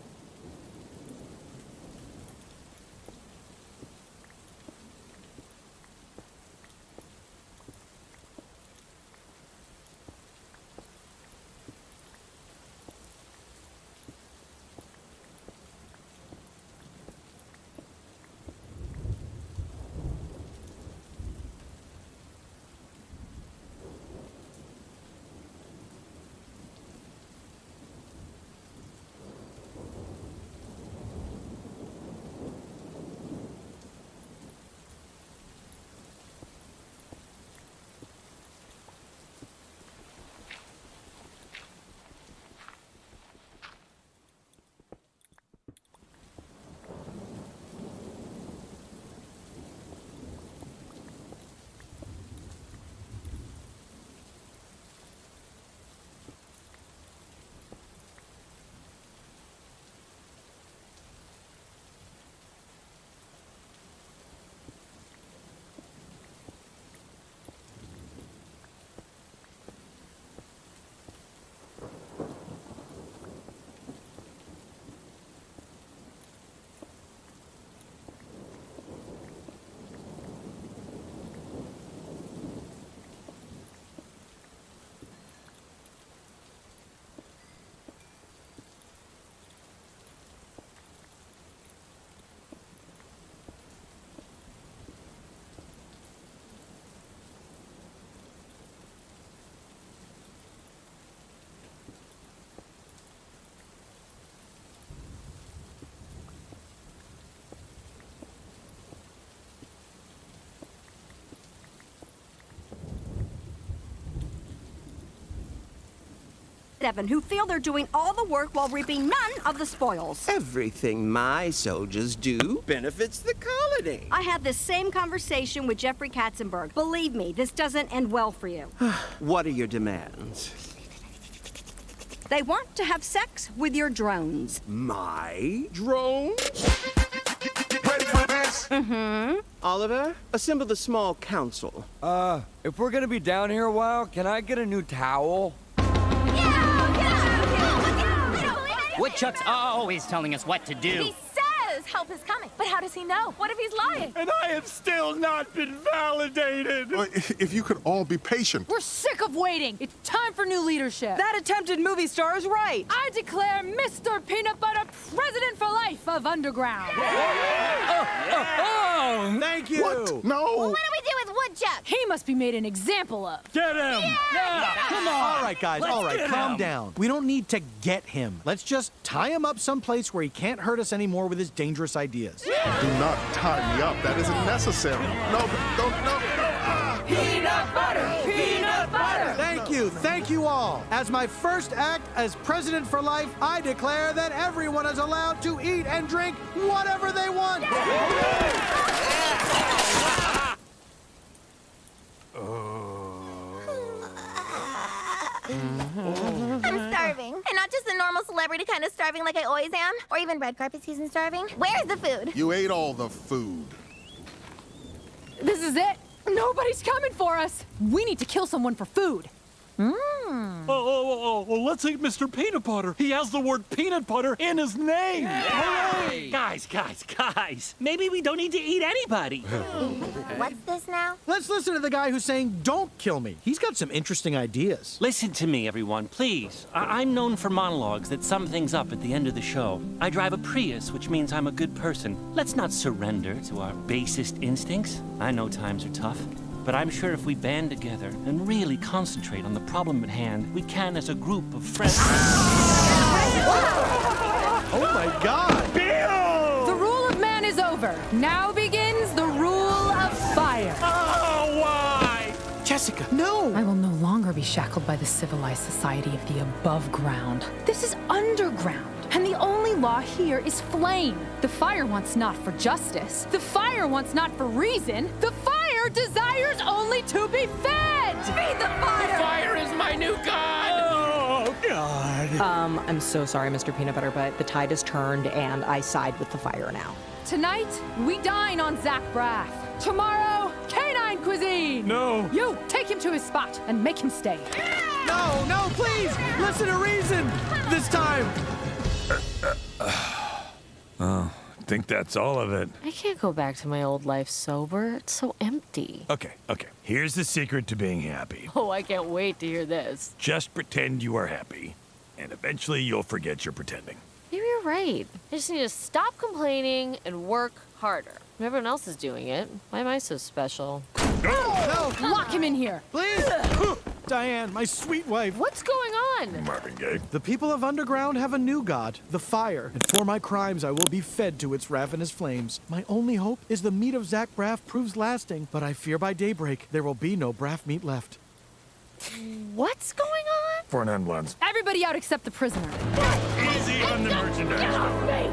Who feel they're doing all the work while reaping none of the spoils. Everything my soldiers do benefits the colony. I had this same conversation with Jeffrey Katzenberg. Believe me, this doesn't end well for you. What are your demands? They want to have sex with your drones. My drones? Mm-hmm. Oliver, assemble the small council. If we're gonna be down here a while, can I get a new towel? Woodchuck's always telling us what to do. He says help is coming. But how does he know? What if he's lying? And I have still not been validated. If you could all be patient. We're sick of waiting. It's time for new leadership. That attempted movie star is right. I declare Mr. Peanut Butter President for Life of Underground. Thank you. What? No. Well, what do we do with Woodchuck? He must be made an example of. Get him! Yeah, come on. All right, guys, all right, calm him. down. We don't need to get him. Let's just tie him up someplace where he can't hurt us anymore with his dangerous ideas. Do not tie me up. That isn't necessary. No, don't, no. Peanut butter! Peanut butter! Thank you all. As my first act as President for Life, I declare that everyone is allowed to eat and drink whatever they want. I'm starving. And not just the normal celebrity kind of starving like I always am, or even red carpet season starving. Where's the food? You ate all the food. This is it. Nobody's coming for us. We need to kill someone for food. Let's eat Mr. Peanut Butter. He has the word peanut butter in his name. Hooray! Guys. Maybe we don't need to eat anybody. What's this now? Let's listen to the guy who's saying, don't kill me. He's got some interesting ideas. Listen to me, everyone, please. I'm known for monologues that sum things up at the end of the show. I drive a Prius, which means I'm a good person. Let's not surrender to our basest instincts. I know times are tough. But I'm sure if we band together and really concentrate on the problem at hand, we can as a group of friends. Oh my God! Bill! The rule of man is over. Now begins the rule of fire. Oh, why? Jessica, no! I will no longer be shackled by the civilized society of the above ground. This is underground. And the only law here is flame. The fire wants not for justice. The fire wants not for reason. The fire desires only to be fed. Feed the fire! Fire is my new god! Oh, God. I'm so sorry, Mr. Peanut Butter, but the tide has turned and I side with the fire now. Tonight, we dine on Zach Braff. Tomorrow, canine cuisine. No. You, take Take him to his spot and make him stay. No, no, please! Listen to reason! This time! Oh, I think that's all of it. I can't go back to my old life sober. It's so empty. Okay. Here's the secret to being happy. Oh, I can't wait to hear this. Just pretend you are happy, and eventually you'll forget you're pretending. Maybe you're right. I just need to stop complaining and work harder. Everyone else is doing it. Why am I so special? No! Lock him in here. Please! Diane, my sweet wife. What's going on? Marvin Gaye. The people of Underground have a new god, the fire, and for my crimes I will be fed to its ravenous flames. My only hope is the meat of Zach Braff proves lasting, but I fear by daybreak there will be no Braff meat left. What's going on? For an ambulance. Everybody out except the prisoner. Easy on the merchandise.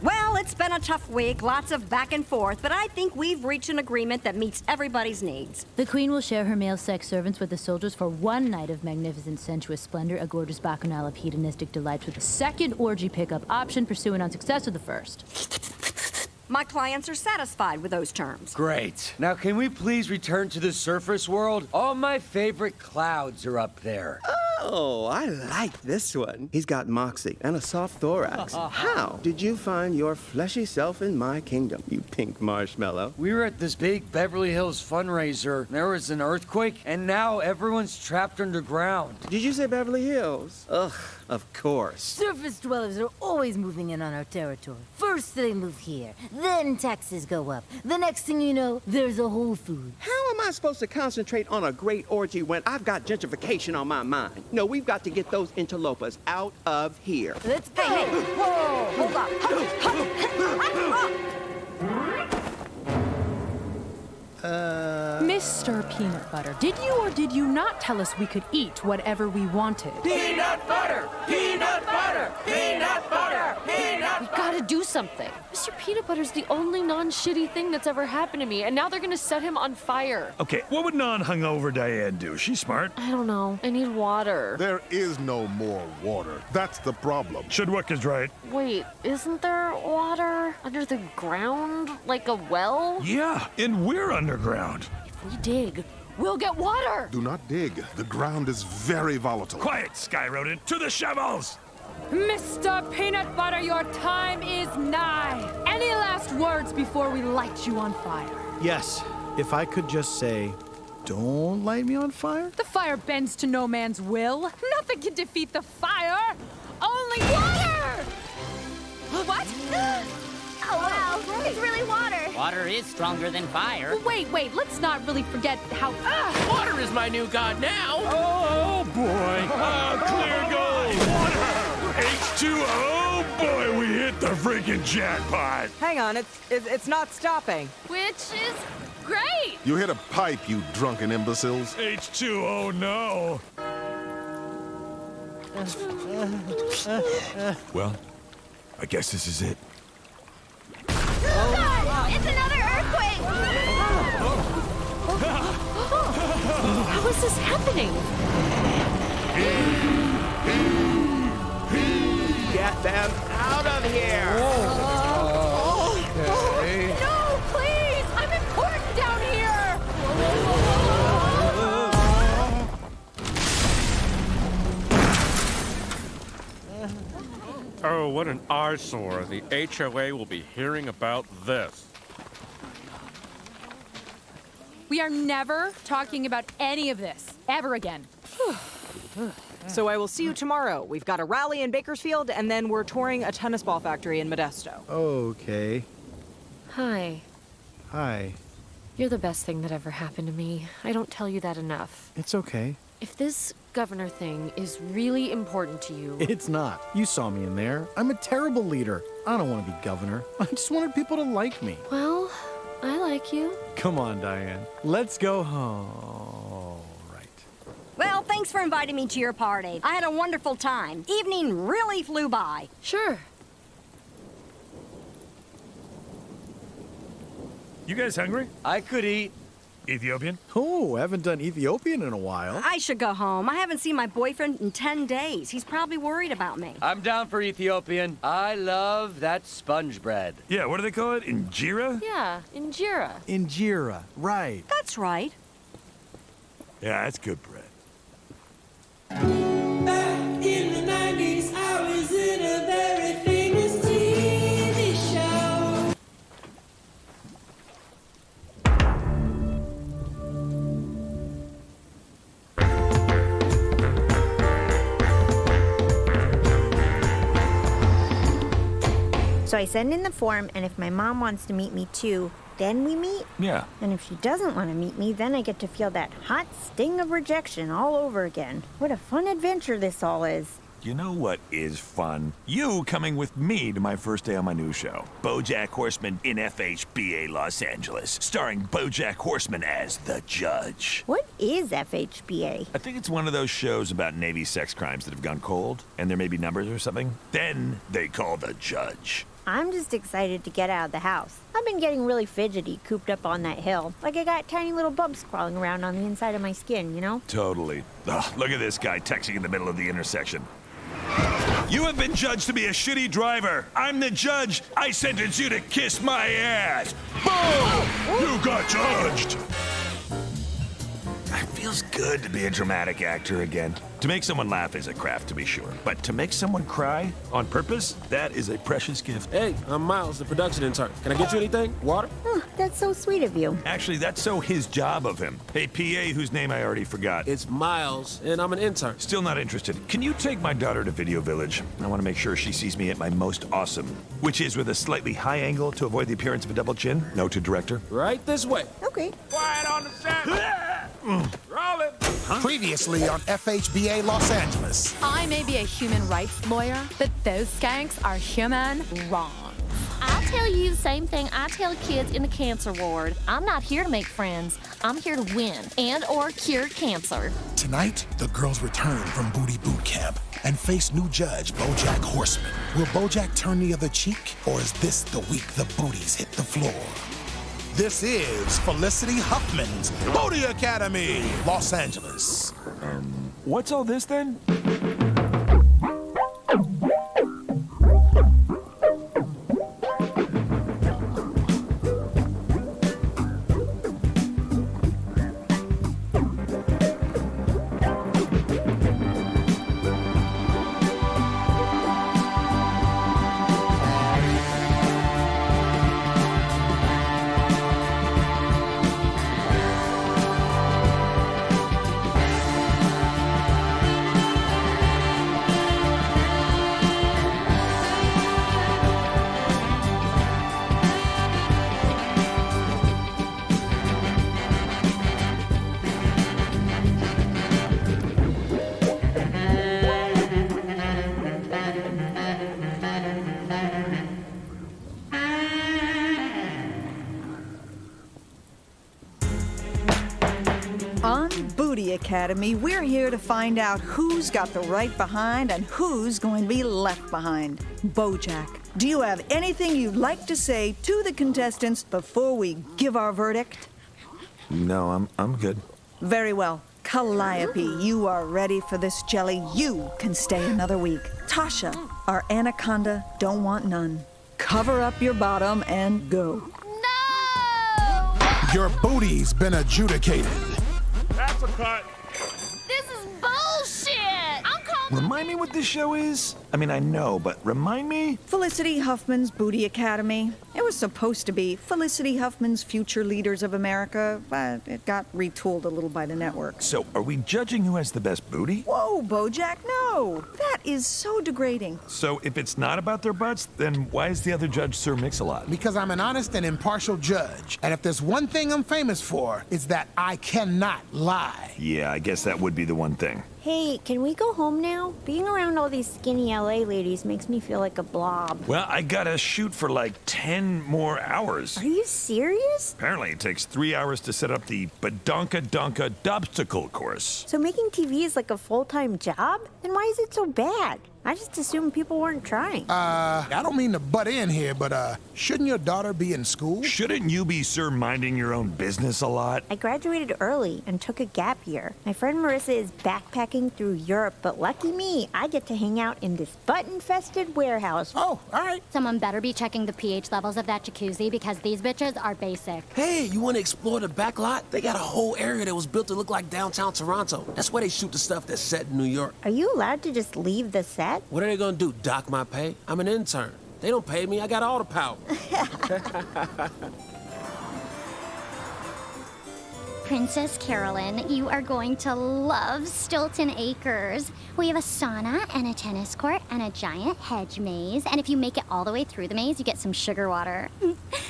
Well, it's been a tough week, lots of back and forth, but I think we've reached an agreement that meets everybody's needs. The Queen will share her male sex servants with the soldiers for one night of magnificent sensuous splendor, a gorgeous bacchanal of hedonistic delights with a second orgy pickup option pursuant on success of the first. My clients are satisfied with those terms. Great. Now, can we please return to the surface world? All my favorite clouds are up there. Oh, I like this one. He's got moxie and a soft thorax. How did you find your fleshy self in my kingdom, you pink marshmallow? We were at this big Beverly Hills fundraiser. There was an earthquake, and now everyone's trapped underground. Did you say Beverly Hills? Ugh, of course. Surface dwellers are always moving in on our territory. First they move here, then taxes go up. The next thing you know, there's a Whole Foods. How am I supposed to concentrate on a great orgy when I've got gentrification on my mind? No, we've got to get those interlopers out of here. Let's go. Hey, whoa, hold up. Mr. Peanut Butter, did you or did you not tell us we could eat whatever we wanted? Peanut butter! Peanut butter! Peanut butter! Peanut We gotta do something. Mr. Peanut Butter's the only non-shitty thing that's ever happened to me, and now they're gonna set him on fire. Okay, what would non-hungover Diane do? She's smart. I don't know. I need water. There is no more water. That's the problem. Shudwick is right. Wait, isn't there water under the ground? Like a well? Yeah, and we're underground. If we dig, we'll get water! Do not dig. The ground is very volatile. Quiet, Sky Rodent. To the shovels! Mr. Peanut Butter, your time is nigh. Any last words before we light you on fire? Yes, if I could just say, don't light me on fire? The fire bends to no man's will. Nothing can defeat the fire. Only water! What? Oh, wow. It's really water. Water is stronger than fire. Wait, let's not really forget how... Water is my new god now! Oh, boy. Clear gold. Water. H2O. Oh, boy, we hit the freaking jackpot. Hang on, it's not stopping. Which is great! You hit a pipe, you drunken imbeciles. H2O, no. Well, I guess this is it. It's another earthquake! How is this happening? Get them out of here! Okay. No, please! I'm important down here! Oh, what an eyesore. The HOA will be hearing about this. We are never talking about any of this, ever again. So I will see you tomorrow. We've got a rally in Bakersfield, and then we're touring a tennis ball factory in Modesto. Okay. Hi. Hi. You're the best thing that ever happened to me. I don't tell you that enough. It's okay. If this governor thing is really important to you... It's not. You saw me in there. I'm a terrible leader. I don't want to be governor. I just wanted people to like me. Well, I like you. Come on, Diane. Let's go home. Right. Well, thanks for inviting me to your party. I had a wonderful time. Evening really flew by. Sure. You guys hungry? I could eat. Ethiopian? Oh, haven't done Ethiopian in a while. I should go home. I haven't seen my boyfriend in 10 days. He's probably worried about me. I'm down for Ethiopian. I love that sponge bread. Yeah, what do they call it? Injera? Yeah, injera. Injera, right. That's right. Yeah, that's good bread. Back in the 90s, I was in a very famous TV show. So I send in the form, and if my mom wants to meet me too, then we meet. Yeah. And if she doesn't want to meet me, then I get to feel that hot sting of rejection all over again. What a fun adventure this all is. You know what is fun? You coming with me to my first day on my new show, BoJack Horseman in FHBA Los Angeles, starring BoJack Horseman as the judge. What is FHBA? I think it's one of those shows about Navy sex crimes that have gone cold, and there may be numbers or something. Then they call the judge. I'm just excited to get out of the house. I've been getting really fidgety cooped up on that hill. Like I got tiny little bumps crawling around on the inside of my skin, you know? Totally. Ugh, look at this guy texting in the middle of the intersection. You have been judged to be a shitty driver. I'm the judge. I sentence you to kiss my ass. Boom! You got judged. It feels good to be a dramatic actor again. To make someone laugh is a craft, to be sure. But to make someone cry on purpose, that is a precious gift. Hey, I'm Miles, the production intern. Can I get you anything? Water? Oh, that's so sweet of you. Actually, that's so his job of him. Hey, PA, whose name I already forgot. It's Miles, and I'm an intern. Still not interested. Can you take my daughter to Video Village? I want to make sure she sees me at my most awesome, which is with a slightly high angle to avoid the appearance of a double chin. Note to director. Right this way. Okay. Quiet on the set. Rolling. Previously on FHBA Los Angeles. I may be a human rights lawyer, but those skanks are human wrong. I tell you the same thing I tell kids in the cancer ward. I'm not here to make friends. I'm here to win and or cure cancer. Tonight, the girls return from booty boot camp and face new judge BoJack Horseman. Will BoJack turn the other cheek, or is this the week the booties hit the floor? This is Felicity Huffman's Booty Academy, Los Angeles. What's all this then? On Booty Academy, we're here to find out who's got the right behind and who's going to be left behind. BoJack, do you have anything you'd like to say to the contestants before we give our verdict? No, I'm good. Very well. Calliope, you are ready for this jelly. You can stay another week. Tasha, our anaconda don't want none. Cover up your bottom and go. Your booty's been adjudicated. That's a cut. This is bullshit! I'm calling. Remind me what this show is? I mean, I know, but remind me? Felicity Huffman's Booty Academy. It was supposed to be Felicity Huffman's Future Leaders of America, but it got retooled a little by the network. So, are we judging who has the best booty? Whoa, BoJack, no! That is so degrading. So, if it's not about their butts, then why is the other judge Sir Mix-a-Lot? Because I'm an honest and impartial judge. And if there's one thing I'm famous for, it's that I cannot lie. Yeah, I guess that would be the one thing. Hey, can we go home now? Being around all these skinny LA ladies makes me feel like a blob. Well, I gotta shoot for like 10 more hours. Are you serious? Apparently, it takes 3 hours to set up the Badonka Donka Dobstacle course. So making TV is like a full-time job? Then why is it so bad? I just assumed people weren't trying. I don't mean to butt in here, but shouldn't your daughter be in school? Shouldn't you be, sir, minding your own business a lot? I graduated early and took a gap year. My friend Marissa is backpacking through Europe, but lucky me, I get to hang out in this button-fested warehouse. Oh, all right. Someone better be checking the pH levels of that jacuzzi because these bitches are basic. Hey, you want to explore the back lot? They got a whole area that was built to look like downtown Toronto. That's where they shoot the stuff that's set in New York. Are you allowed to just leave the set? What are they gonna do, dock my pay? I'm an intern. They don't pay me, I got all the power. Princess Carolyn, you are going to love Stilton Acres. We have a sauna and a tennis court and a giant hedge maze. And if you make it all the way through the maze, you get some sugar water.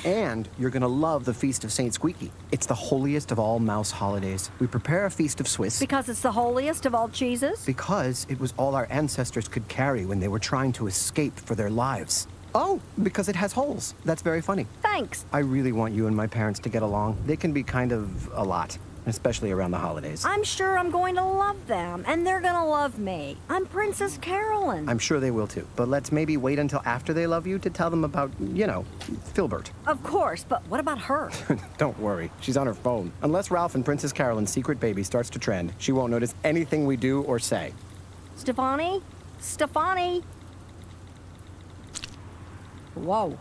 And you're gonna love the Feast of Saint Squeaky. It's the holiest of all mouse holidays. We prepare a feast of Swiss Because it's the holiest of all cheeses? because it was all our ancestors could carry when they were trying to escape for their lives. Oh, because it has holes. That's very funny. Thanks. I really want you and my parents to get along. They can be kind of a lot, especially around the holidays. I'm sure I'm going to love them, and they're going to love me. I'm Princess Carolyn. I'm sure they will too. But let's maybe wait until after they love you to tell them about, Filbert. Of course, but what about her? Don't worry, she's on her phone. Unless Ralph and Princess Carolyn's secret baby starts to trend, she won't notice anything we do or say. Stefani? Stefani? Whoa.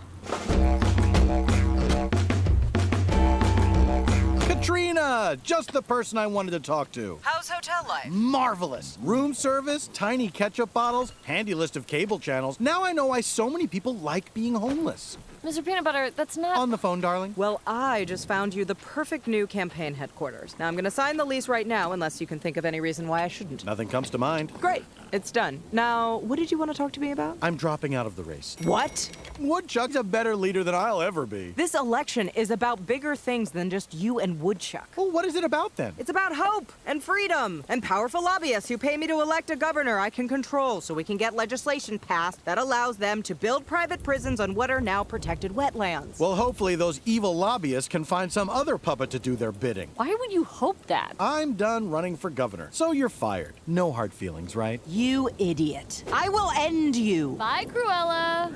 Katrina! Just the person I wanted to talk to. How's hotel life? Marvelous. Room service, tiny ketchup bottles, handy list of cable channels. Now I know why so many people like being homeless. Mr. Peanut Butter, that's not... On the phone, darling. Well, I just found you the perfect new campaign headquarters. Now I'm gonna sign the lease right now, unless you can think of any reason why I shouldn't. Nothing comes to mind. Great, it's done. Now, what did you want to talk to me about? I'm dropping out of the race. What? Woodchuck's a better leader than I'll ever be. This election is about bigger things than just you and Woodchuck. Well, what is it about then? It's about hope and freedom and powerful lobbyists who pay me to elect a governor I can control so we can get legislation passed that allows them to build private prisons on what are now protected wetlands. Well, hopefully those evil lobbyists can find some other puppet to do their bidding. Why would you hope that? I'm done running for governor, so you're fired. No hard feelings, right? You idiot. I will end you. Bye, Cruella.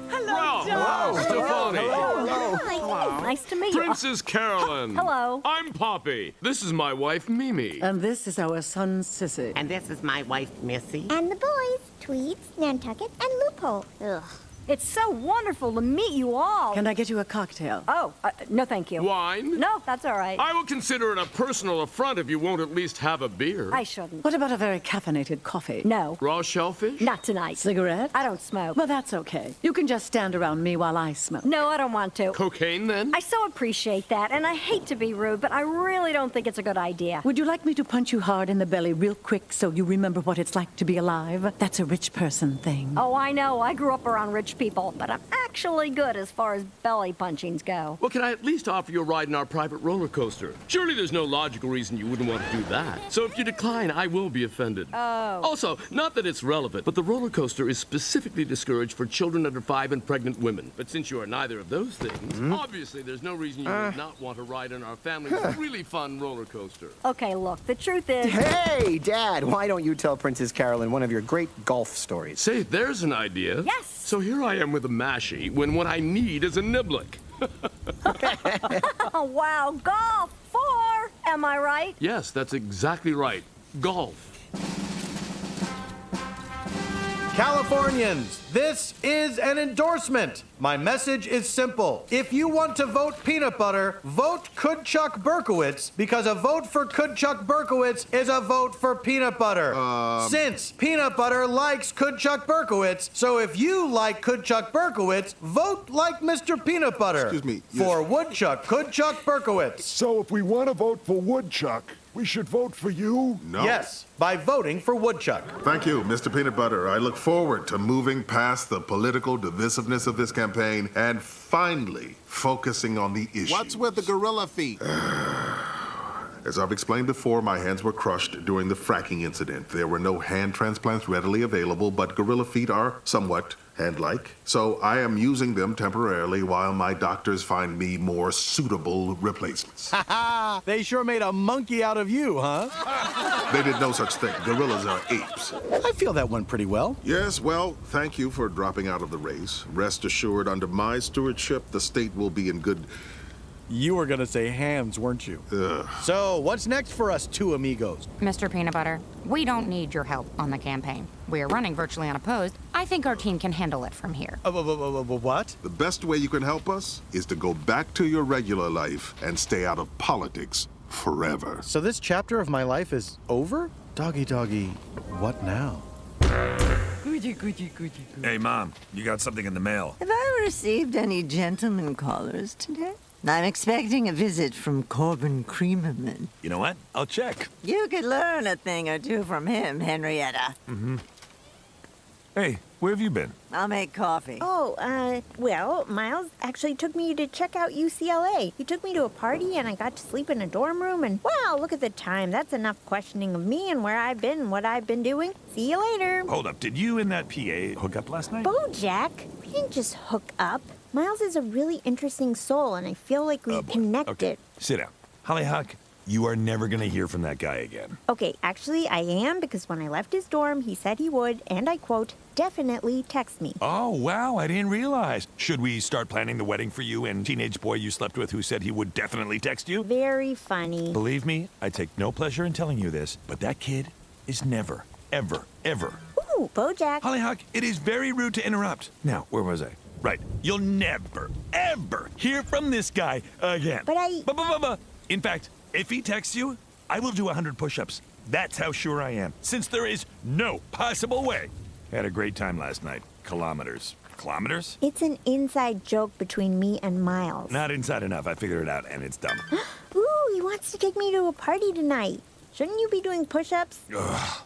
Hello, Stefani. Hello. Nice to meet you. Princess Carolyn. Hello. I'm Poppy. This is my wife, Mimi. And this is our son, Sissy. And this is my wife, Missy. And the boys, Tweets, Nantucket, and Loophole. Ugh. It's so wonderful to meet you all. Can I get you a cocktail? Oh, no thank you. Wine? No, that's all right. I will consider it a personal affront if you won't at least have a beer. I shouldn't. What about a very caffeinated coffee? No. Raw shellfish? Not tonight. Cigarette? I don't smoke. Well, that's okay. You can just stand around me while I smoke. No, I don't want to. Cocaine, then? I so appreciate that, and I hate to be rude, but I really don't think it's a good idea. Would you like me to punch you hard in the belly real quick so you remember what it's like to be alive? That's a rich person thing. Oh, I know. I grew up around rich people, but I'm actually good as far as belly punchings go. Well, can I at least offer you a ride in our private roller coaster? Surely there's no logical reason you wouldn't want to do that. So if you decline, I will be offended. Oh. Also, not that it's relevant, but the roller coaster is specifically discouraged for children under 5 and pregnant women. But since you are neither of those things, obviously there's no reason you would not want to ride in our family's really fun roller coaster. Okay, look, the truth is... Hey, Dad, why don't you tell Princess Carolyn one of your great golf stories? Say, there's an idea. Yes. So here I am with a mashie when what I need is a niblick. Oh, wow, golf 4, am I right? Yes, that's exactly right. Golf. Californians, this is an endorsement. My message is simple. If you want to vote peanut butter, vote Kudchuck Berkowitz, because a vote for Kudchuck Berkowitz is a vote for peanut butter. Since peanut butter likes Kudchuck Berkowitz, so if you like Kudchuck Berkowitz, vote like Mr. Peanut Butter. Excuse me. For Woodchuck Kudchuck Berkowitz. So if we want to vote for Woodchuck, we should vote for you? No. Yes, by voting for Woodchuck. Thank you, Mr. Peanut Butter. I look forward to moving past the political divisiveness of this campaign and finally focusing on the issue. What's with the gorilla feet? As I've explained before, my hands were crushed during the fracking incident. There were no hand transplants readily available, but gorilla feet are somewhat and like. So I am using them temporarily while my doctors find me more suitable replacements. Ha ha! They sure made a monkey out of you, huh? They did no such thing. Gorillas are apes. I feel that went pretty well. Yes, well, thank you for dropping out of the race. Rest assured, under my stewardship, the state will be in good... You were gonna say hands, weren't you? So, what's next for us two amigos? Mr. Peanut Butter, we don't need your help on the campaign. We are running virtually unopposed. I think our team can handle it from here. What? The best way you can help us is to go back to your regular life and stay out of politics forever. So this chapter of my life is over? Doggy, doggy, what now? Hey, Mom, you got something in the mail. Have I received any gentleman callers today? I'm expecting a visit from Corbin Creamerman. You know what? I'll check. You could learn a thing or two from him, Henrietta. Mm-hmm. Hey, where have you been? I'll make coffee. Oh, well, Miles actually took me to check out UCLA. He took me to a party and I got to sleep in a dorm room and wow, look at the time. That's enough questioning of me and where I've been and what I've been doing. See you later. Hold up, did you and that PA hook up last night? BoJack, we didn't just hook up. Miles is a really interesting soul and I feel like we connected. Okay, sit down. Hollyhock, you are never gonna hear from that guy again. Okay, actually I am because when I left his dorm, he said he would, and I quote, definitely text me. Oh, wow, I didn't realize. Should we start planning the wedding for you and teenage boy you slept with who said he would definitely text you? Very funny. Believe me, I take no pleasure in telling you this, but that kid is never, ever, ever. Ooh, BoJack. Hollyhock, it is very rude to interrupt. Now, where was I? Right, you'll never, ever hear from this guy again. But I... In fact, if he texts you, I will do 100 push-ups. That's how sure I am, since there is no possible way. Had a great time last night. Kilometers. Kilometers? It's an inside joke between me and Miles. Not inside enough. I figured it out, and it's dumb. Ooh, he wants to take me to a party tonight. Shouldn't you be doing push-ups? Ugh.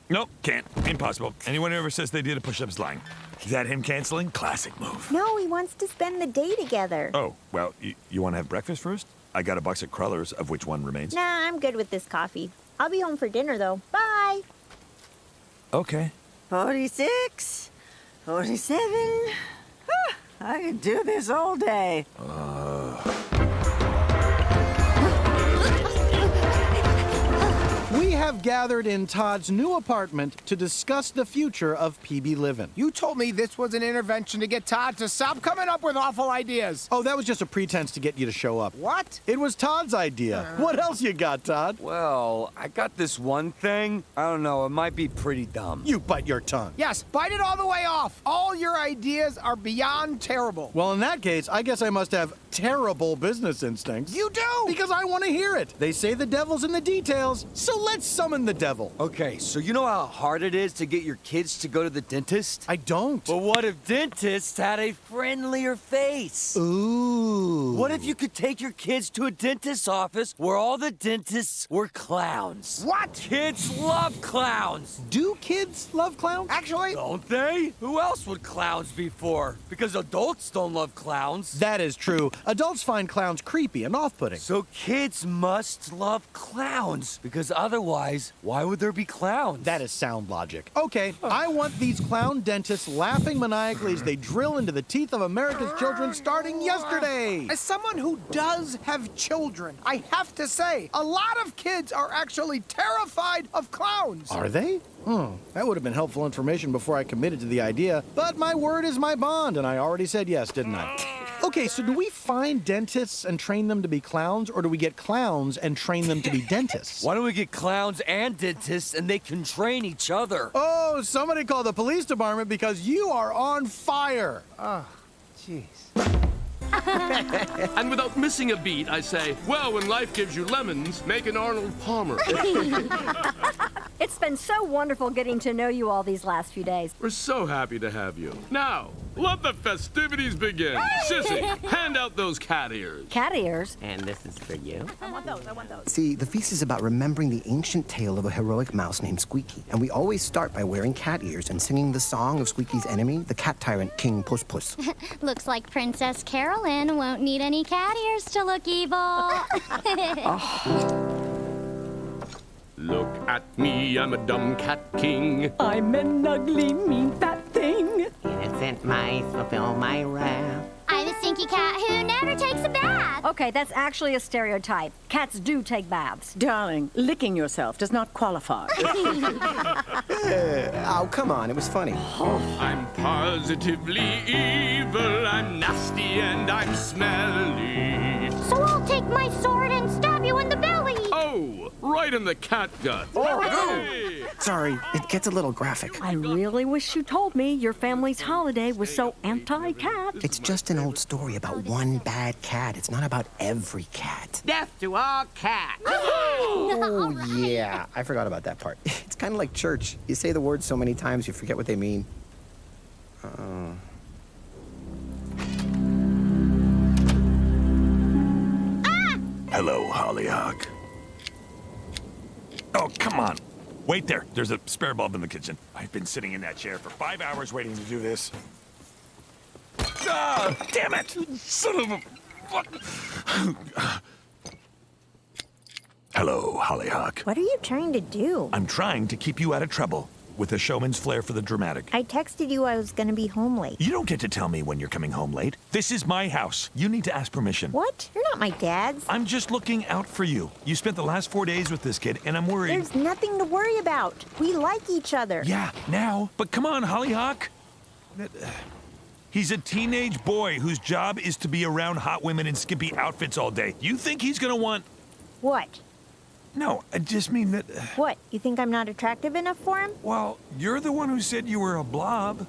Nope, can't. Impossible. Anyone who ever says they did a push-up is lying. Is that him canceling? Classic move. No, he wants to spend the day together. Oh, well, you want to have breakfast first? I got a box of crullers, of which one remains. Nah, I'm good with this coffee. I'll be home for dinner, though. Bye. Okay. 46, 47. I could do this all day. We have gathered in Todd's new apartment to discuss the future of PB Livin'. You told me this was an intervention to get Todd to stop coming up with awful ideas. Oh, that was just a pretense to get you to show up. What? It was Todd's idea. What else you got, Todd? Well, I got this one thing. I don't know, it might be pretty dumb. You bite your tongue. Yes, bite it all the way off. All your ideas are beyond terrible. Well, in that case, I guess I must have terrible business instincts. You do! Because I want to hear it. They say the devil's in the details, so let's summon the devil. Okay, so you know how hard it is to get your kids to go to the dentist? I don't. But what if dentists had a friendlier face? Ooh. What if you could take your kids to a dentist's office where all the dentists were clowns? What? Kids love clowns. Do kids love clowns? Actually, don't they? Who else would clowns be for? Because adults don't love clowns. That is true. Adults find clowns creepy and off-putting. So kids must love clowns, because otherwise, why would there be clowns? That is sound logic. Okay, I want these clown dentists laughing maniacally as they drill into the teeth of America's children starting yesterday. As someone who does have children, I have to say, a lot of kids are actually terrified of clowns. Are they? That would have been helpful information before I committed to the idea, but my word is my bond, and I already said yes, didn't I? Okay, so do we find dentists and train them to be clowns, or do we get clowns and train them to be dentists? Why don't we get clowns and dentists and they can train each other? Oh, somebody call the police department because you are on fire. Oh, jeez. And without missing a beat, I say, well, when life gives you lemons, make an Arnold Palmer. It's been so wonderful getting to know you all these last few days. We're so happy to have you. Now, let the festivities begin. Sissy, hand out those cat ears. Cat ears? And this is for you. I want those. See, the feast is about remembering the ancient tale of a heroic mouse named Squeaky. And we always start by wearing cat ears and singing the song of Squeaky's enemy, the cat tyrant King Puss Puss. Looks like Princess Carolyn won't need any cat ears to look evil. Look at me, I'm a dumb cat king. I'm an ugly, mean, fat thing. innocent mice fulfill my wrath. I'm a stinky cat who never takes a bath. Okay, that's actually a stereotype. Cats do take baths. Darling, licking yourself does not qualify. Oh, come on, it was funny. I'm positively evil, I'm nasty and I'm smelly. So I'll take my sword and stab you in the belly. Oh, right in the cat gut. Oh, sorry, it gets a little graphic. I really wish you told me your family's holiday was so anti-cat. It's just an old story about one bad cat. It's not about every cat. Death to all cats. Oh, yeah. I forgot about that part. It's kind of like church. You say the words so many times you forget what they mean. Hello, Hollyhock. Oh, come on. Wait there. There's a spare bulb in the kitchen. I've been sitting in that chair for 5 hours waiting to do this. Ah, damn it! Son of a... Hello, Hollyhock. What are you trying to do? I'm trying to keep you out of trouble with a showman's flair for the dramatic. I texted you I was gonna be home late. You don't get to tell me when you're coming home late. This is my house. You need to ask permission. What? You're not my dad's. I'm just looking out for you. You spent the last 4 days with this kid, and I'm worried. There's nothing to worry about. We like each other. Yeah, now. But come on, Hollyhock. He's a teenage boy whose job is to be around hot women in skimpy outfits all day. You think he's gonna want... What? No, I just mean that... What? You think I'm not attractive enough for him? Well, you're the one who said you were a blob.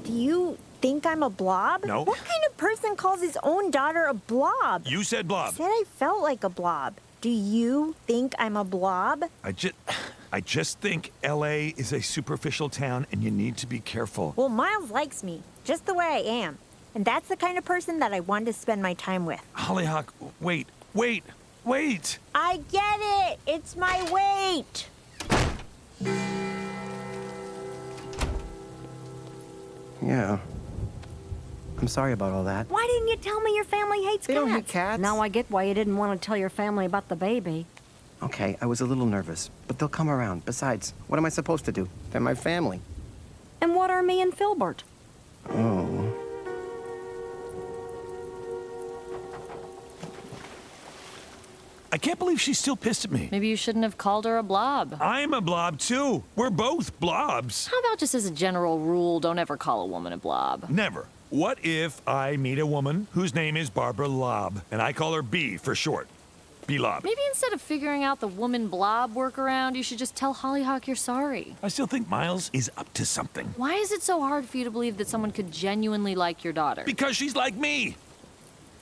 Do you think I'm a blob? No. What kind of person calls his own daughter a blob? You said blob. I said I felt like a blob. Do you think I'm a blob? I just think L.A. is a superficial town, and you need to be careful. Well, Miles likes me, just the way I am. And that's the kind of person that I want to spend my time with. Hollyhock, wait. I get it! It's my weight! Yeah. I'm sorry about all that. Why didn't you tell me your family hates They cats? don't hate cats. Now I get why you didn't want to tell your family about the baby. Okay, I was a little nervous, but they'll come around. Besides, what am I supposed to do? They're my family. And what are me and Filbert? Oh. I can't believe she's still pissed at me. Maybe you shouldn't have called her a blob. I'm a blob, too. We're both blobs. How about just as a general rule, don't ever call a woman a blob? Never. What if I meet a woman whose name is Barbara Lob, and I call her B for short? B-Lob. Maybe instead of figuring out the woman blob workaround, you should just tell Hollyhock you're sorry. I still think Miles is up to something. Why is it so hard for you to believe that someone could genuinely like your daughter? Because she's like me.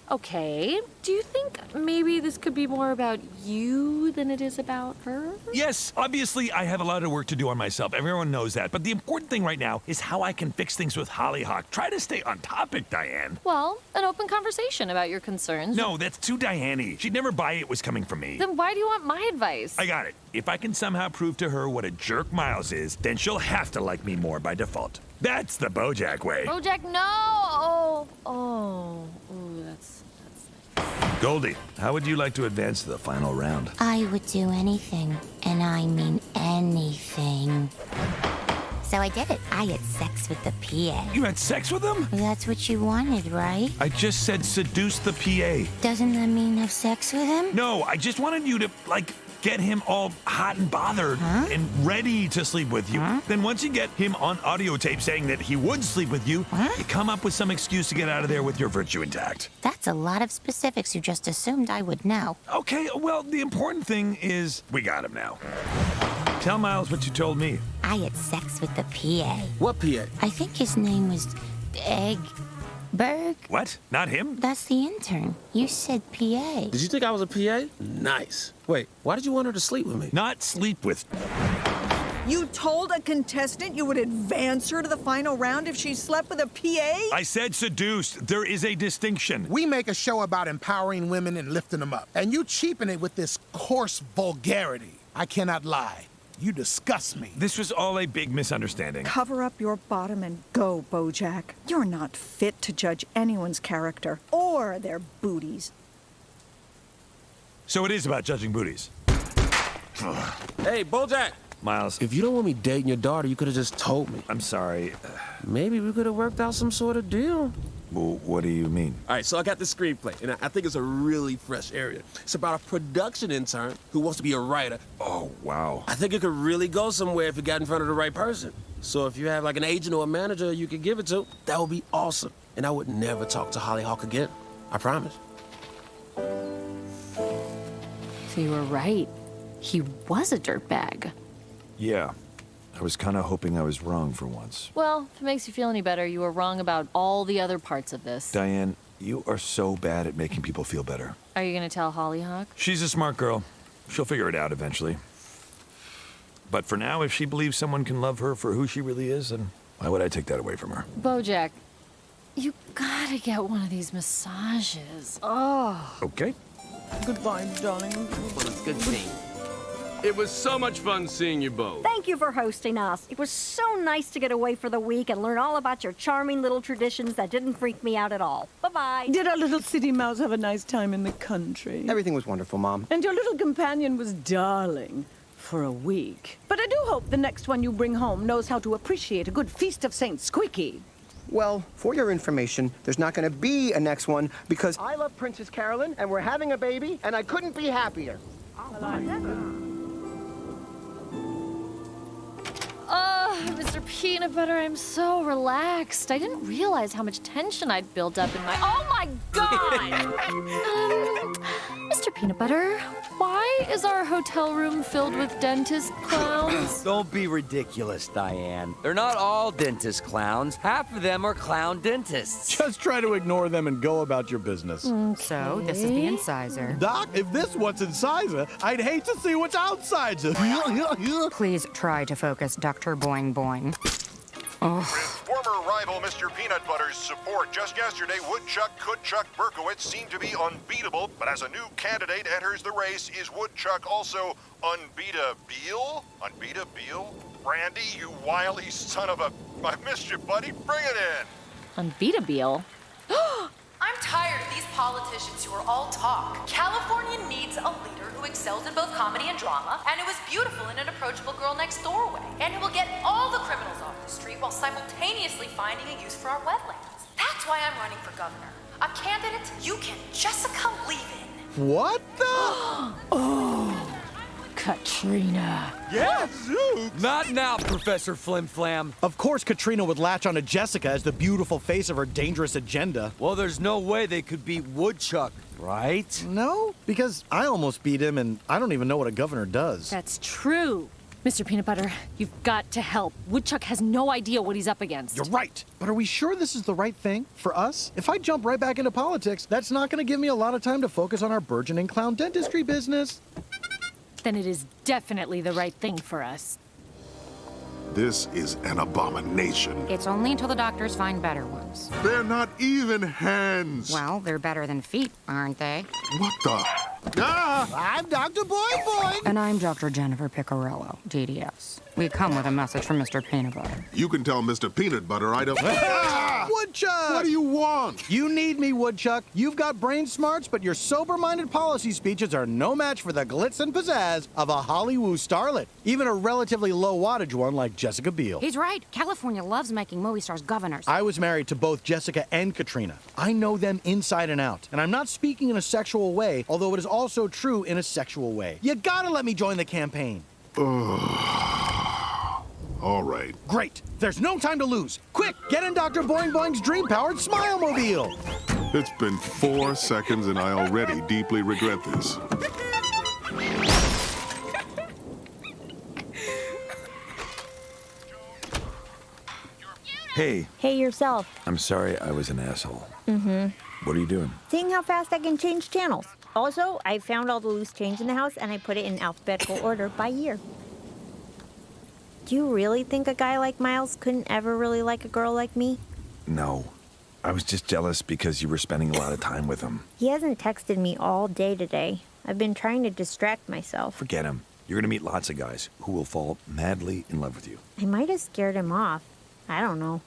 Okay. Do you think maybe this could be more about you than it is about her? Yes, obviously I have a lot of work to do on myself. Everyone knows that. But the important thing right now is how I can fix things with Hollyhock. Try to stay on topic, Diane. Well, an open conversation about your concerns. No, that's too Diane-y. She'd never buy it was coming from me. Then why do you want my advice? I got it. If I can somehow prove to her what a jerk Miles is, then she'll have to like me more by default. That's the Bojack way. Bojack, no! That's... Goldie, how would you like to advance to the final round? I would do anything, and I mean anything. So I did it. I had sex with the PA. You had sex with him? That's what you wanted, right? I just said seduce the PA. Doesn't that mean have sex with him? No, I just wanted you to, get him all hot and bothered and ready to sleep with you. Then once you get him on audio tape saying that he would sleep with you, you come up with some excuse to get out of there with your virtue intact. That's a lot of specifics you just assumed I would know. Okay, well, the important thing is we got him now. Tell Miles what you told me. I had sex with the PA. What PA? I think his name was Eggberg. What? Not him? That's the intern. You said PA. Did you think I was a PA? Nice. Wait, why did you want her to sleep with me? Not sleep with... You told a contestant you would advance her to the final round if she slept with a PA? I said seduced. There is a distinction. We make a show about empowering women and lifting them up, and you cheapen it with this coarse vulgarity. I cannot lie. You disgust me. This was all a big misunderstanding. Cover up your bottom and go, Bojack. You're not fit to judge anyone's character or their booties. So it is about judging booties. Hey, Bojack, Miles. If you don't want me dating your daughter, you could have just told me. I'm sorry. Maybe we could have worked out some sort of deal. Well, what do you mean? All right, so I got this screenplay, and I think it's a really fresh area. It's about a production intern who wants to be a writer. Oh, wow. I think it could really go somewhere if it got in front of the right person. So if you have like an agent or a manager you could give it to, that would be awesome. And I would never talk to Hollyhock again. I promise. So you were right. He was a dirtbag. Yeah. I was kind of hoping I was wrong for once. Well, if it makes you feel any better, you were wrong about all the other parts of this. Diane, you are so bad at making people feel better. Are you gonna tell Hollyhock? She's a smart girl. She'll figure it out eventually. But for now, if she believes someone can love her for who she really is, then why would I take that away from her? Bojack, you gotta get one of these massages. Oh. Okay. Goodbye, darling. Well, it's good seeing you. It was so much fun seeing you both. Thank you for hosting us. It was so nice to get away for the week and learn all about your charming little traditions that didn't freak me out at all. Bye-bye. Did our little city mouse have a nice time in the country? Everything was wonderful, Mom. And your little companion was darling for a week. But I do hope the next one you bring home knows how to appreciate a good feast of Saint Squeaky. Well, for your information, there's not going to be a next one because I love Princess Carolyn and we're having a baby and I couldn't be happier. Oh, Mr. Peanut Butter, I'm so relaxed. I didn't realize how much tension I'd built up in my... Oh, my God! Mr. Peanut Butter, why is our hotel room filled with dentist clowns? Don't be ridiculous, Diane. They're not all dentist clowns. Half of them are clown dentists. Just try to ignore them and go about your business. So, this is the incisor. Doc, if this what's incisor, I'd hate to see what's outside. Please try to focus, Dr. Boing Boing. Oh. Former rival Mr. Peanut Butter's support just yesterday, Woodchuck Kudchuck Berkowitz seemed to be unbeatable, but as a new candidate enters the race, is Woodchuck also unbeatable? Unbeatable? Randy, you wily son of a... I missed you, buddy. Bring it in. Unbeatable? I'm tired of these politicians who are all talk. California needs a leader who excels in both comedy and drama, and who is beautiful in an approachable girl next doorway, and who will get all the criminals off the street while simultaneously finding a use for our wetlands. That's why I'm running for governor. A candidate you can Jessica leave in. What the? Oh, Katrina. Yes! Not now, Professor Flim Flam. Of course Katrina would latch onto Jessica as the beautiful face of her dangerous agenda. Well, there's no way they could beat Woodchuck, right? No, because I almost beat him and I don't even know what a governor does. That's true. Mr. Peanut Butter, you've got to help. Woodchuck has no idea what he's up against. You're right. But are we sure this is the right thing for us? If I jump right back into politics, that's not going to give me a lot of time to focus on our burgeoning clown dentistry business. Then it is definitely the right thing for us. This is an abomination. It's only until the doctors find better ones. They're not even hands. Well, they're better than feet, aren't they? What the? Ah! I'm Dr. Boing Boing. And I'm Dr. Jennifer Picarello, DDS. We come with a message from Mr. Peanut Butter. You can tell Mr. Peanut Butter I don't... Ah! Woodchuck! What do you want? You need me, Woodchuck. You've got brain smarts, but your sober-minded policy speeches are no match for the glitz and pizzazz of a Hollywood starlet, even a relatively low-wattage one like Jessica Biel. He's right. California loves making movie stars governors. I was married to both Jessica and Katrina. I know them inside and out, and I'm not speaking in a sexual way, although it is also true in a sexual way. You gotta let me join the campaign. All right. Great. There's no time to lose. Quick, get in Dr. Boing Boing's dream-powered Smile-mobile. It's been 4 seconds and I already deeply regret this. Hey. Hey, yourself. I'm sorry I was an asshole. Mm-hmm. What are you doing? Seeing how fast I can change channels. Also, I found all the loose change in the house and I put it in alphabetical order by year. Do you really think a guy like Miles couldn't ever really like a girl like me? No. I was just jealous because you were spending a lot of time with him. He hasn't texted me all day today. I've been trying to distract myself. Forget him. You're gonna meet lots of guys who will fall madly in love with you. I might have scared him off. I don't know.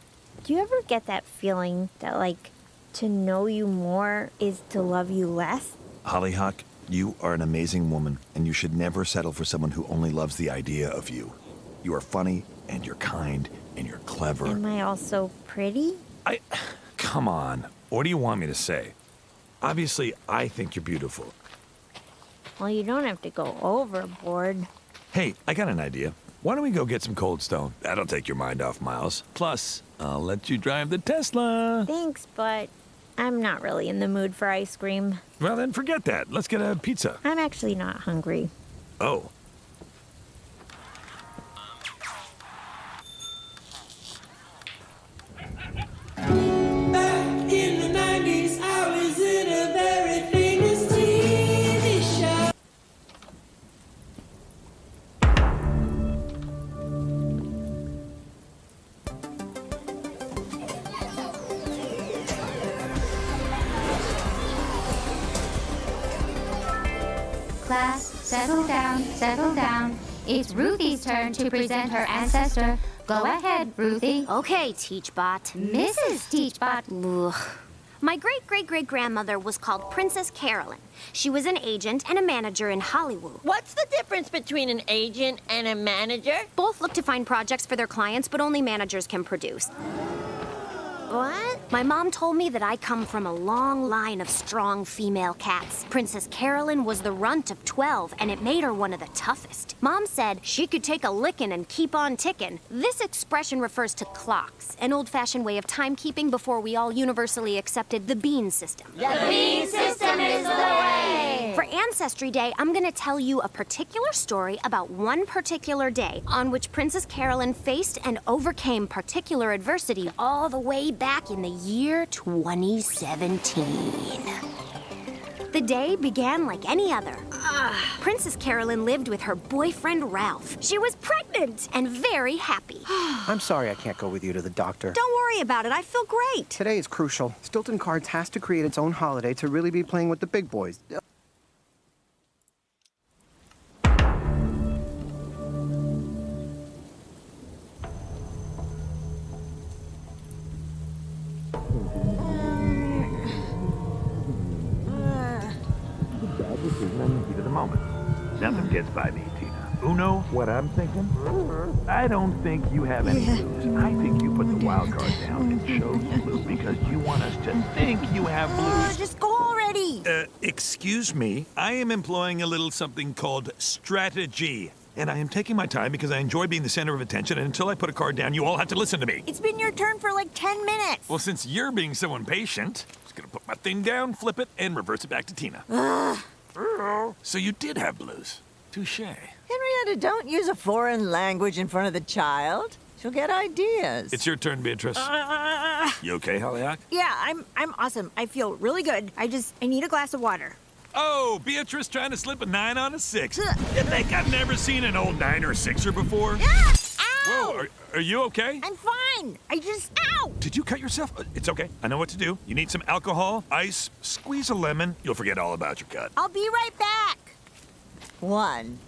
Do you ever get that feeling that, like, to know you more is to love you less? Hollyhock, You are an amazing woman, and you should never settle for someone who only loves the idea of you. You are funny, and you're kind, and you're clever. Am I also pretty? Come on. What do you want me to say? Obviously, I think you're beautiful. Well, you don't have to go overboard. Hey, I got an idea. Why don't we go get some Cold Stone? That'll take your mind off Miles. Plus, I'll let you drive the Tesla. Thanks, but I'm not really in the mood for ice cream. Well, then forget that. Let's get a pizza. I'm actually not hungry. Oh. Back in the 90s, I was in a very famous TV show. Class, settle down, settle down. It's Ruthie's turn to present her ancestor. Go ahead, Ruthie. Okay, Teachbot. Mrs. Teachbot. Ugh. My great-great-great-grandmother was called Princess Carolyn. She was an agent and a manager in Hollywood. What's the difference between an agent and a manager? Both look to find projects for their clients, but only managers can produce. What? My mom told me that I come from a long line of strong female cats. Princess Carolyn was the runt of 12, and it made her one of the toughest. Mom said she could take a licking and keep on ticking. This expression refers to clocks, an old-fashioned way of timekeeping before we all universally accepted the bean system. The bean system is the way! For Ancestry Day, I'm gonna tell you a particular story about one particular day on which Princess Carolyn faced and overcame particular adversity all the way back in the year 2017. The day began like any other. Princess Carolyn lived with her boyfriend Ralph. She was pregnant and very happy. I'm sorry I can't go with you to the doctor. Don't worry about it. I feel great. Today is crucial. Stilton Cards has to create its own holiday to really be playing with the big boys. Heat of the moment. Nothing gets by me, Tina. Uno, what I'm thinking? I don't think you have any blues. I think you put the wild card down and chose blue because you want us to think you have blues. Just go already. Excuse me. I am employing a little something called strategy. And I am taking my time because I enjoy being the center of attention, and until I put a card down, you all have to listen to me. It's been your turn for like 10 minutes. Well, since you're being so impatient, I'm just gonna put my thing down, flip it, and reverse it back to Tina. So you did have blues. Touche. Henrietta, don't use a foreign language in front of the child. She'll get ideas. It's your turn, Beatrice. You okay, Hollyhock? Yeah, I'm awesome. I feel really good. I need a glass of water. Oh, Beatrice trying to slip a 9 on a 6. You think I've never seen an old 9 or 6er before? Ow! Whoa, are you okay? I'm fine. Ow! Did you cut yourself? It's okay. I know what to do. You need some alcohol, ice, squeeze a lemon. You'll forget all about your cut. I'll be right back. One.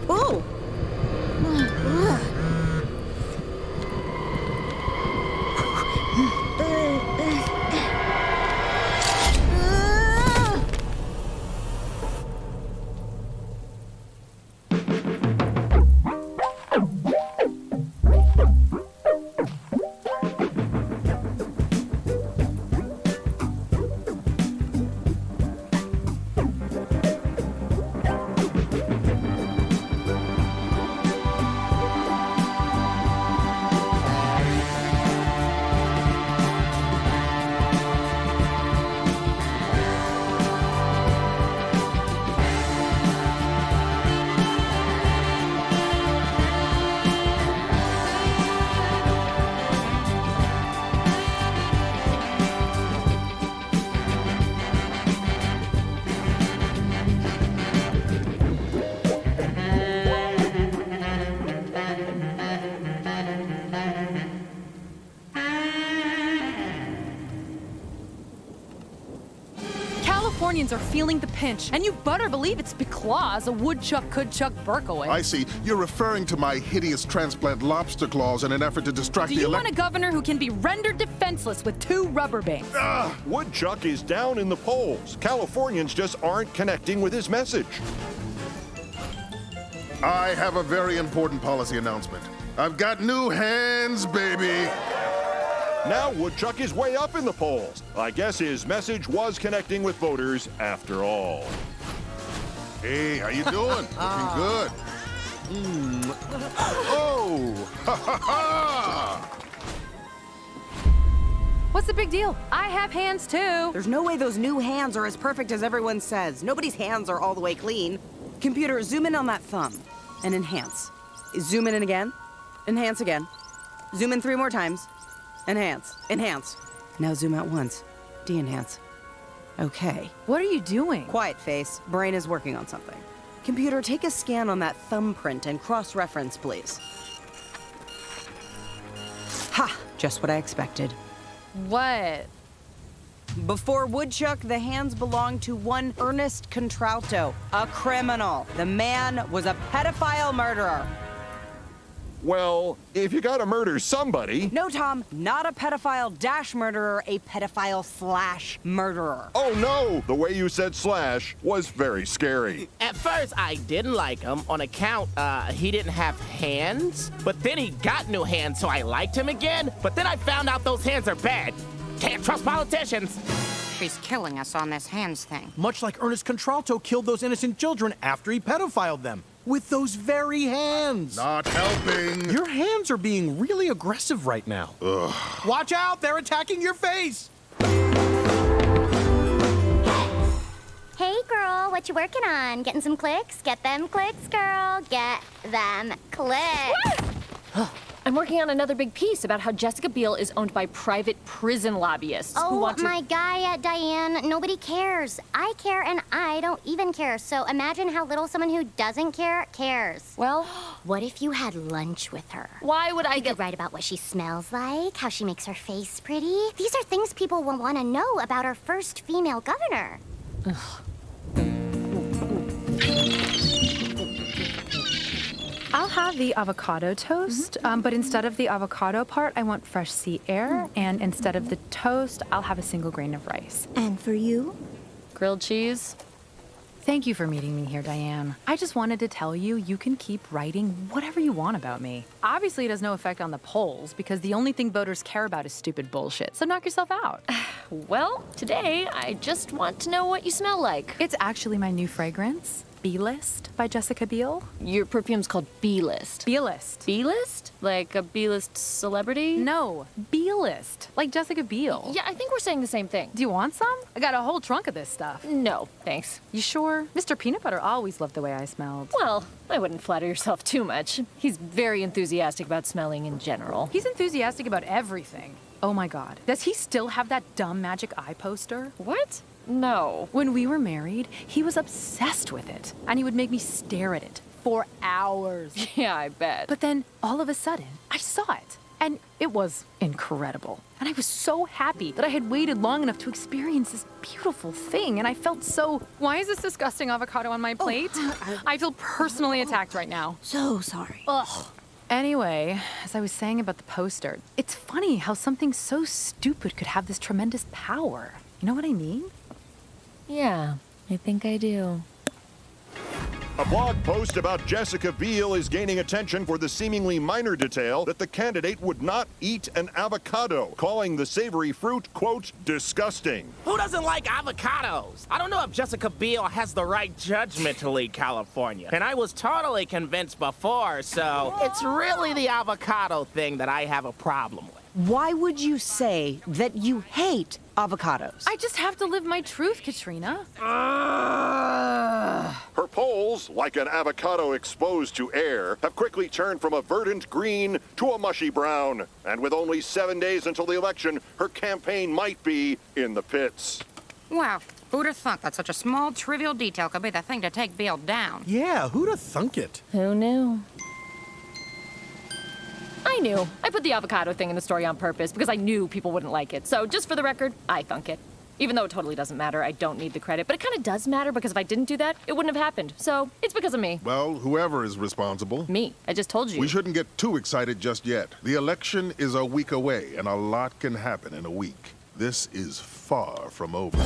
Oh. Californians are feeling the pinch, and you better believe it's because a woodchuck could chuck Berkowitz. I see. You're referring to my hideous transplant lobster claws in an effort to distract Do you want a governor who can be rendered defenseless with 2 rubber bands? Woodchuck is down in the polls. Californians just aren't connecting with his message. I have a very important policy announcement. I've got new hands, baby. Now Woodchuck is way up in the polls. I guess his message was connecting with voters after all. Hey, how you doing? Looking good. Oh, ha ha ha! What's the big deal? I have hands too. There's no way those new hands are as perfect as everyone says. Nobody's hands are all the way clean. Computer, zoom in on that thumb and enhance. Zoom in again. Enhance again. Zoom in 3 more times. Enhance. Enhance. Now zoom out once. De-enhance. Okay. What are you doing? Quiet face. Brain is working on something. Computer, take a scan on that thumbprint and cross-reference, please. Ha! Just what I expected. What? Before Woodchuck, the hands belonged to one Ernest Contralto, a criminal. The man was a pedophile murderer. Well, if you gotta murder somebody... No, Tom, not a pedophile-murderer, a pedophile/murderer. Oh no! The way you said slash was very scary. At first, I didn't like him on account he didn't have hands. But then he got new hands, so I liked him again. But then I found out those hands are bad. Can't trust politicians. She's killing us on this hands thing. Much like Ernest Contralto killed those innocent children after he pedophiled them. With those very hands. Not helping. Your hands are being really aggressive right now. Ugh. Watch out, they're attacking your face. Hey, girl, what you working on? Getting some clicks? Get them clicks, girl. Get them clicks. I'm working on another big piece about how Jessica Biel is owned by private prison lobbyists who Oh, want to... my guy, Diane, nobody cares. I care, and I don't even care. So imagine how little someone who doesn't care cares. Well, what if you had lunch with her? Why would I You could write about what she smells like, how she makes her face pretty. These are things people will want to know about our first female governor. I'll have the avocado toast, but instead of the avocado part, I want fresh sea air, and instead of the toast, I'll have a single grain of rice. And for you? Grilled cheese? Thank you for meeting me here, Diane. I just wanted to tell you, you can keep writing whatever you want about me. Obviously, it has no effect on the polls, because the only thing voters care about is stupid bullshit, so knock yourself out. Well, today, I just want to know what you smell like. It's actually my new fragrance. B-List by Jessica Biel. Your perfume's called B-List. B-List. B-List? Like a B-List celebrity? No, B-List. Like Jessica Biel. Yeah, I think we're saying the same thing. Do you want some? I got a whole trunk of this stuff. No, thanks. You sure? Mr. Peanut Butter always loved the way I smelled. Well, I wouldn't flatter yourself too much. He's very enthusiastic about smelling in general. He's enthusiastic about everything. Oh my God. Does he still have that dumb magic eye poster? What? No. When we were married, he was obsessed with it. And he would make me stare at it for hours. Yeah, I bet. But then, all of a sudden, I saw it. And it was incredible. And I was so happy that I had waited long enough to experience this beautiful thing. And I felt so... Why is this disgusting avocado on my plate? I feel personally attacked right now. So sorry. Ugh. Anyway, as I was saying about the poster, it's funny how something so stupid could have this tremendous power. You know what I mean? Yeah, I think I do. A blog post about Jessica Biel is gaining attention for the seemingly minor detail that the candidate would not eat an avocado, calling the savory fruit, quote, disgusting. Who doesn't like avocados? I don't know if Jessica Biel has the right judgment to lead California. And I was totally convinced before, so it's really the avocado thing that I have a problem with. Why would you say that you hate avocados? I just have to live my truth, Katrina. Her polls, like an avocado exposed to air, have quickly turned from a verdant green to a mushy brown. And with only 7 days until the election, her campaign might be in the pits. Wow, who'd have thunk that such a small, trivial detail could be the thing to take Biel down? Yeah, who'd have thunk it? Who knew? I knew. I put the avocado thing in the story on purpose because I knew people wouldn't like it. So just for the record, I thunk it. Even though it totally doesn't matter, I don't need the credit. But it kind of does matter because if I didn't do that, it wouldn't have happened. So it's because of me. Well, whoever is responsible. Me. I just told you. We shouldn't get too excited just yet. The election is a week away, and a lot can happen in a week. This is far from over.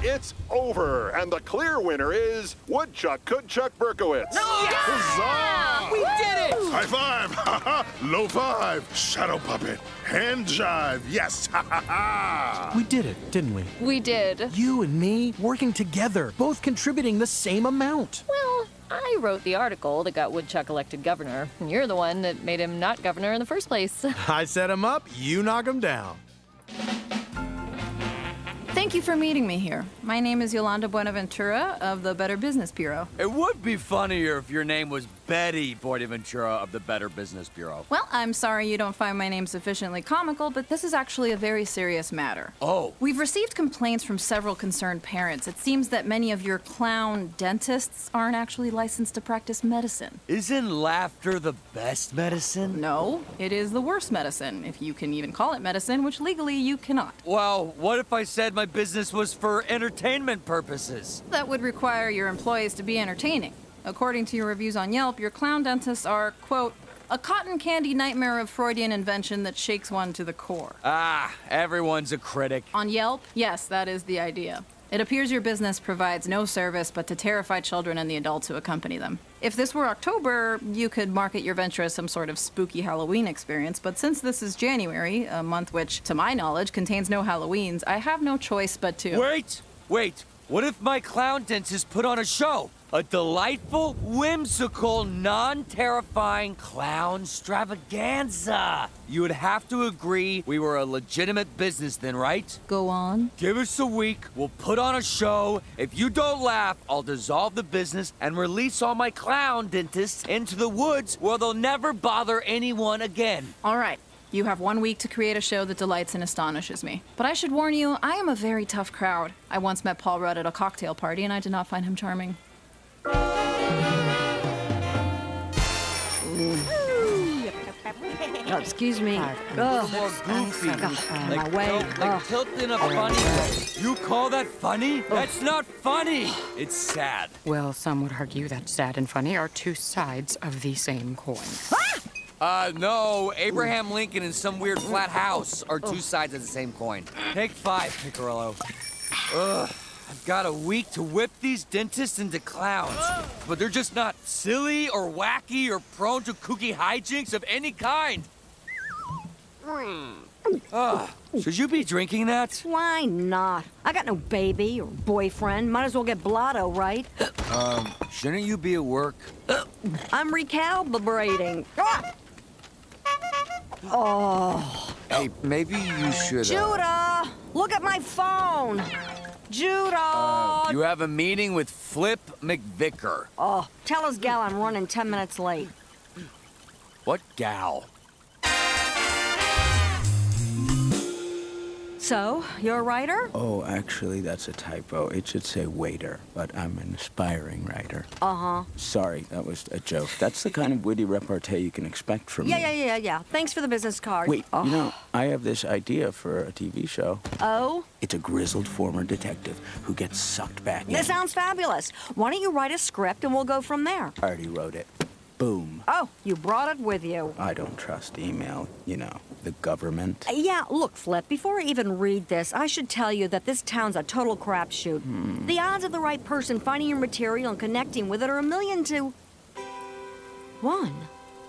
It's over, and the clear winner is Woodchuck Coodchuck Berkowitz. Huzzah! We did it! High five! Low five! Shadow puppet! Hand jive! Yes! We did it, didn't we? We did. You and me working together, both contributing the same amount. Well, I wrote the article that got Woodchuck elected governor, and you're the one that made him not governor in the first place. I set him up, you knock him down. Thank you for meeting me here. My name is Yolanda Buenaventura of the Better Business Bureau. It would be funnier if your name was Betty Buenaventura of the Better Business Bureau. Well, I'm sorry you don't find my name sufficiently comical, but this is actually a very serious matter. Oh. We've received complaints from several concerned parents. It seems that many of your clown dentists aren't actually licensed to practice medicine. Isn't laughter the best medicine? No, it is the worst medicine, if you can even call it medicine, which legally you cannot. Well, what if I said my business was for entertainment purposes? That would require your employees to be entertaining. According to your reviews on Yelp, your clown dentists are, quote, a cotton candy nightmare of Freudian invention that shakes one to the core. Ah, everyone's a critic. On Yelp, yes, that is the idea. It appears your business provides no service but to terrify children and the adults who accompany them. If this were October, you could market your venture as some sort of spooky Halloween experience, but since this is January, a month which, to my knowledge, contains no Halloweens, I have no choice but to... Wait. What if my clown dentist put on a show? A delightful, whimsical, non-terrifying clown extravaganza. You would have to agree we were a legitimate business then, right? Go on. Give us a week, we'll put on a show. If you don't laugh, I'll dissolve the business and release all my clown dentists into the woods where they'll never bother anyone again. All right. You have 1 week to create a show that delights and astonishes me. But I should warn you, I am a very tough crowd. I once met Paul Rudd at a cocktail party, and I did not find him charming. Oh, excuse me. More goofy. My way. Like tilt in a funny way. You call that funny? That's not funny. It's sad. Well, some would argue that sad and funny are two sides of the same coin. No. Abraham Lincoln and some weird flat house are two sides of the same coin. Take 5, Picarillo. Ugh. I've got a week to whip these dentists into clowns. But they're just not silly or wacky or prone to kooky hijinks of any kind. Should you be drinking that? Why not? I got no baby or boyfriend. Might as well get blotto, right? Shouldn't you be at work? I'm recalibrating. Oh. Hey, maybe you should. Judah! Look at my phone! Judah! You have a meeting with Flip McVicker. Oh, tell his gal I'm running 10 minutes late. What gal? So, you're a writer? Oh, actually, that's a typo. It should say waiter, but I'm an aspiring writer. Uh-huh. Sorry, that was a joke. That's the kind of witty repartee you can expect from me. Yeah. Thanks for the business card. Wait, you know, I have this idea for a TV show. Oh? It's a grizzled former detective who gets sucked back in. That sounds fabulous. Why don't you write a script and we'll go from there? I already wrote it. Boom. Oh, you brought it with you. I don't trust email, you know, the government. Yeah, look, Flip, before I even read this, I should tell you that this town's a total crapshoot. The odds of the right person finding your material and connecting with it are 1,000,000 to 1.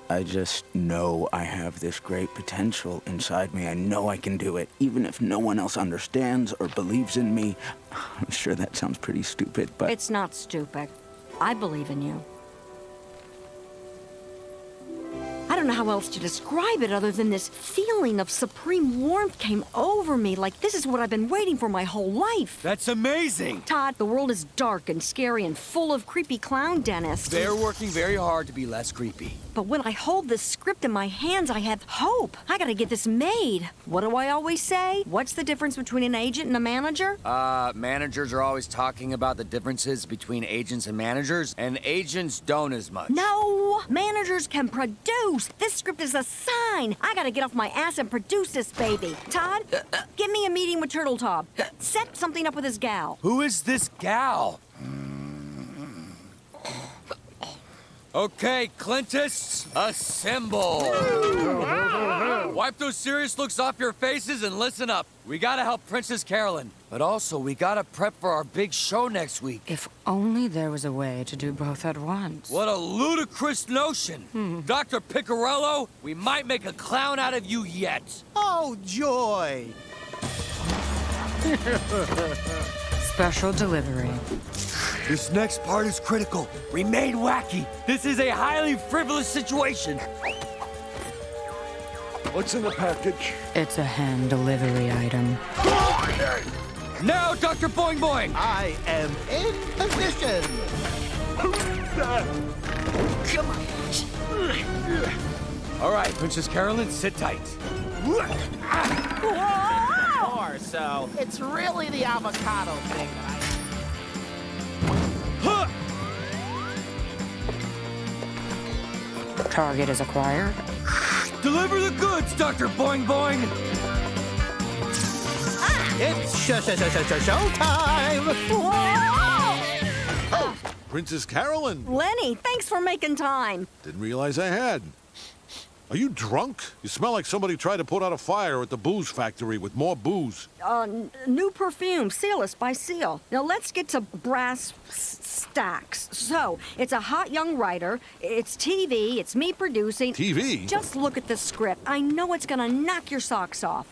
I just know I have this great potential inside me. I know I can do it, even if no one else understands or believes in me. I'm sure that sounds pretty stupid, but... It's not stupid. I believe in you. I don't know how else to describe it other than this feeling of supreme warmth came over me, like this is what I've been waiting for my whole life. That's amazing! Todd, the world is dark and scary and full of creepy clown dentists. They're working very hard to be less creepy. But when I hold this script in my hands, I have hope. I gotta get this made. What do I always say? What's the difference between an agent and a manager? Managers are always talking about the differences between agents and managers, and agents don't as much. No! Managers can produce. This script is a sign. I gotta get off my ass and produce this baby. Todd, give me a meeting with Turtle Top. Set something up with his gal. Who is this gal? Okay, Clintus, assemble. Wipe those serious looks off your faces and listen up. We gotta help Princess Carolyn, but also we gotta prep for our big show next week. If only there was a way to do both at once. What a ludicrous notion. Dr. Picarello, we might make a clown out of you yet. Oh, joy! Special delivery. This next part is critical. Remain wacky. This is a highly frivolous situation. What's in the package? It's a hand delivery item. Now, Dr. Boing Boing! I am in position! Come on. All right, Princess Carolyn, sit tight. Or so. It's really the avocado thing that Target is acquired. Deliver the goods, Dr. Boing Boing! It's showtime! Princess Carolyn! Lenny, thanks for making time. Didn't realize I had. Are you drunk? You smell like somebody tried to put out a fire at the booze factory with more booze. New perfume, Sealess by Seal. Now let's get to brass stacks. So, it's a hot young writer, it's TV, it's me producing. TV? Just look at the script. I know it's gonna knock your socks off.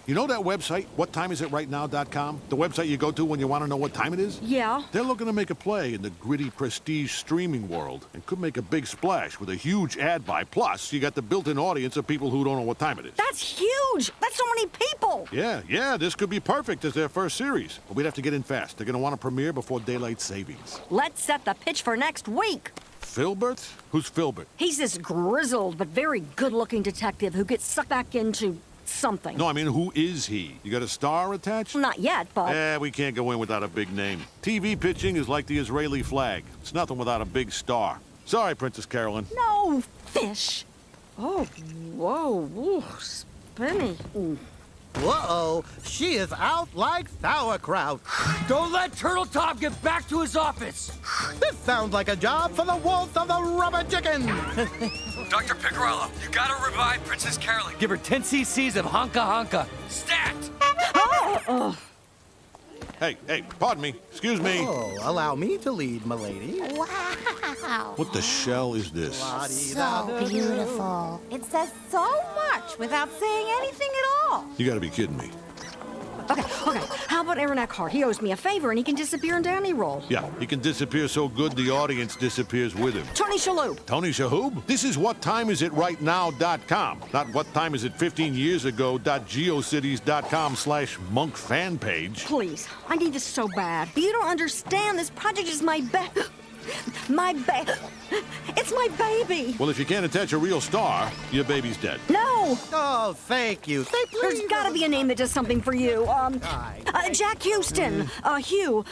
You know that website, whattimeisitRightNow.com? The website you go to when you want to know what time it is? Yeah. They're looking to make a play in the gritty prestige streaming world and could make a big splash with a huge ad buy. Plus, you got the built-in audience of people who don't know what time it is. That's huge! That's so many people! Yeah, this could be perfect as their first series. But we'd have to get in fast. They're going to want to premiere before daylight savings. Let's set the pitch for next week. Filbert? Who's Filbert? He's this grizzled but very good-looking detective who gets sucked back into something. No, I mean, who is he? You got a star attached? Not yet, but... We can't go in without a big name. TV pitching is like the Israeli flag. It's nothing without a big star. Sorry, Princess Carolyn. No fish. Oh, whoa, ooh, spinny. Ooh. Whoa, she is out like sauerkraut. Don't let Turtle Top get back to his office. This sounds like a job for the wolf of the rubber chicken. Dr. Picarello, you gotta revive Princess Carolyn. Give her 10 cc's of Honka Honka. Stat! Hey, pardon me. Excuse me. Oh, allow me to lead, milady. Wow. What the shell is this? So beautiful. It says so much without saying anything at all. You gotta be kidding me. Okay. How about Aaron Eckhart? He owes me a favor and he can disappear into any role. Yeah, he can disappear so good the audience disappears with him. Tony Shalhoub. Tony Shalhoub? This is whattimeisitRightNow.com, not whattimeisitfifteen-years-ago.geocities.com/monk fan page. Please, I need this so bad. You don't understand. This project is it's my baby. Well, if you can't attach a real star, your baby's dead. No. Oh, thank you. There's gotta be a name that does something for you. Jack Houston. Hugh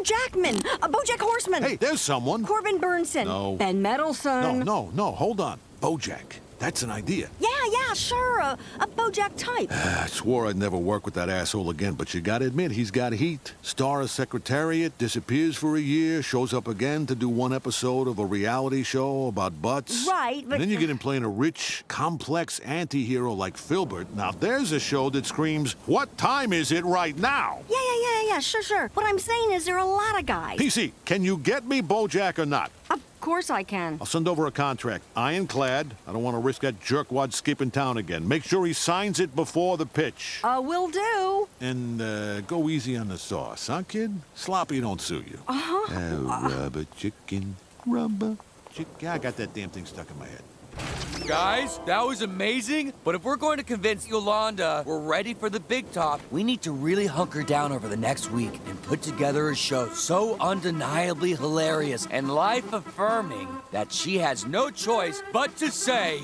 Jackman. BoJack Horseman. Hey, there's someone. Corbin Burnson. No. Ben Mendelsohn. No, hold on. BoJack. That's an idea. Yeah, sure. A BoJack type. I swore I'd never work with that asshole again, but you gotta admit, he's got heat. Star of Secretariat, disappears for a year, shows up again to do one episode of a reality show about butts. Right, but... And then you get him playing a rich, complex anti-hero like Filbert. Now there's a show that screams, what time is it right now? Yeah, sure. What I'm saying is there are a lot of guys. PC, can you get me BoJack or not? Of course I can. I'll send over a contract, ironclad. I don't want to risk that jerkwad skipping town again. Make sure he signs it before the pitch. Will do. And go easy on the sauce, huh, kid? Sloppy don't suit you. Rubber chicken. I got that damn thing stuck in my head. Guys, that was amazing, but if we're going to convince Yolanda we're ready for the big top, we need to really hunker down over the next week and put together a show so undeniably hilarious and life-affirming that she has no choice but to say...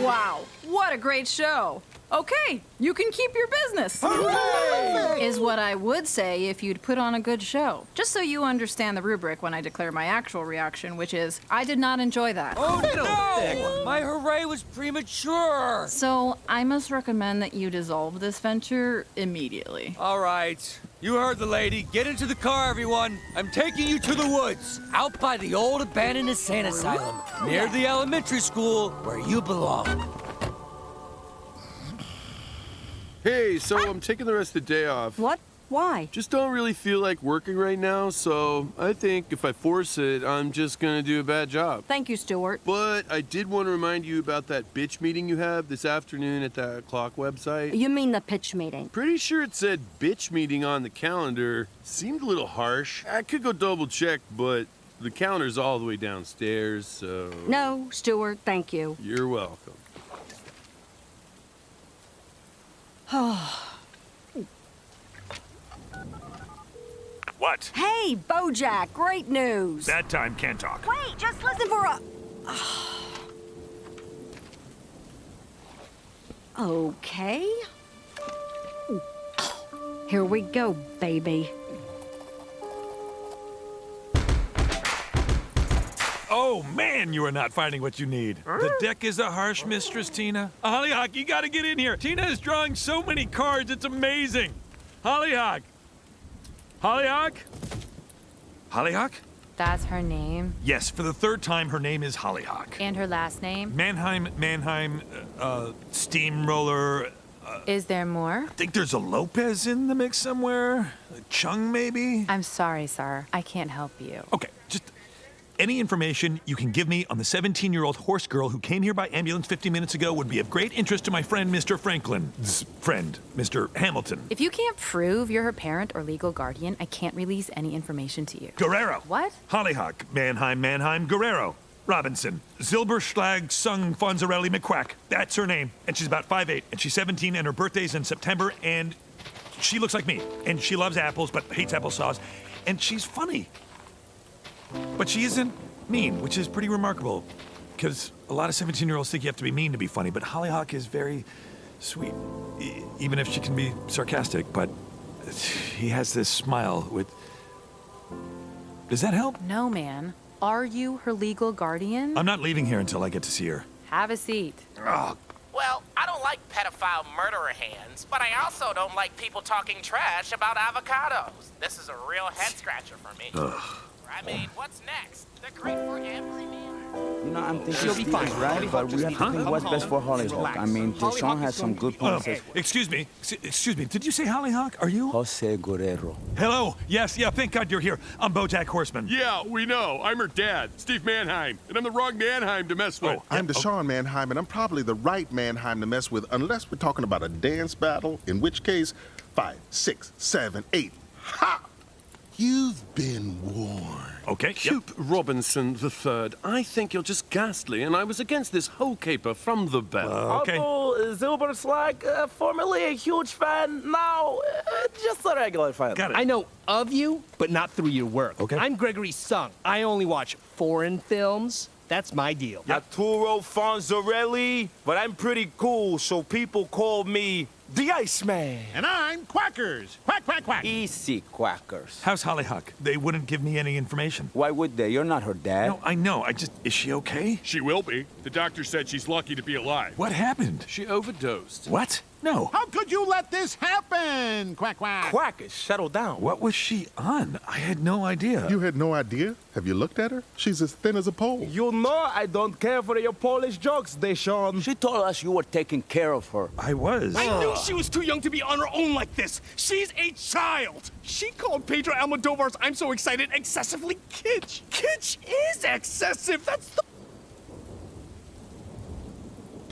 Wow, what a great show. Okay, you can keep your business. Is what I would say if you'd put on a good show. Just so you understand the rubric when I declare my actual reaction, which is, I did not enjoy that. Oh no! My hooray was premature! So I must recommend that you dissolve this venture immediately. All right. You heard the lady. Get into the car, everyone. I'm taking you to the woods, out by the old abandoned insane asylum, near the elementary school where you belong. Hey, so I'm taking the rest of the day off. What? Why? Just don't really feel like working right now, so I think if I force it, I'm just gonna do a bad job. Thank you, Stuart. But I did want to remind you about that bitch meeting you have this afternoon at that clock website. You mean the pitch meeting? Pretty sure it said bitch meeting on the calendar. Seemed a little harsh. I could go double check, but the calendar's all the way downstairs, so... No, Stuart, thank you. You're welcome. What? Hey, Bojack, great news. That time can't talk. Wait, just listen for a... Okay. Here we go, baby. Oh, man, you are not finding what you need. The deck is a harsh mistress, Tina. Hollyhock, you gotta get in here. Tina is drawing so many cards, it's amazing. Hollyhock. Hollyhock? Hollyhock? That's her name? Yes, for the third time, her name is Hollyhock. And her last name? Mannheim, Steamroller. Is there more? I think there's a Lopez in the mix somewhere. A Chung, maybe? I'm sorry, sir. I can't help you. Okay, just any information you can give me on the 17-year-old horse girl who came here by ambulance 50 minutes ago would be of great interest to my friend, Mr. Franklin's friend, Mr. Hamilton. If you can't prove you're her parent or legal guardian, I can't release any information to you. Guerrero. What? Hollyhock. Mannheim, Guerrero. Robinson. Zilberschlag Sung Fonzarelli McQuack. That's her name. And she's about 5'8", and she's 17, and her birthday's in September, and she looks like me. And she loves apples, but hates applesauce. And she's funny. But she isn't mean, which is pretty remarkable, because a lot of 17-year-olds think you have to be mean to be funny, but Hollyhock is very sweet, even if she can be sarcastic, but he has this smile with... Does that help? No, man. Are you her legal guardian? I'm not leaving here until I get to see her. Have a seat. Oh. Well, I don't like pedophile murderer hands, but I also don't like people talking trash about avocados. This is a real head-scratcher for me. Ugh. I mean, what's next? They're great for every man. You know, I'm thinking She'll be Steve fine. is right, but we have to think what's best for Hollyhock. I mean, Deshaun has some good points. Excuse me. Did you say Hollyhock? Are you? Jose Guerrero. Hello. Yes, thank God you're here. I'm Bojack Horseman. Yeah, we know. I'm her dad, Steve Mannheim, and I'm the wrong Mannheim to mess with. I'm Deshaun Mannheim, and I'm probably the right Mannheim to mess with, unless we're talking about a dance battle, in which case, 5, 6, 7, 8. Ha! You've been warned. Okay. Cute Robinson III. I think you're just ghastly, and I was against this hoe caper from the bell. Although Zilberschlag, formerly a huge fan, now just a regular fan. Got it. I know of you, but not through your work. Okay. I'm Gregory Sung. I only watch foreign films. That's my deal. Arturo Fonzarelli, but I'm pretty cool, so people call me the Iceman. And I'm Quackers. Quack, quack, quack. Easy, Quackers. How's Hollyhock? They wouldn't give me any information. Why would they? You're not her dad. No, I know. Is she okay? She will be. The doctor said she's lucky to be alive. What happened? She overdosed. What? No. How could you let this happen? Quack, quack. Quackers, settle down. What was she on? I had no idea. You had no idea? Have you looked at her? She's as thin as a pole. You know I don't care for your Polish jokes, Deshaun. She told us you were taking care of her. I was. I knew she was too young to be on her own like this. She's a child. She called Pedro Almodovar's I'm So Excited excessively kitsch. Kitsch is excessive. That's the...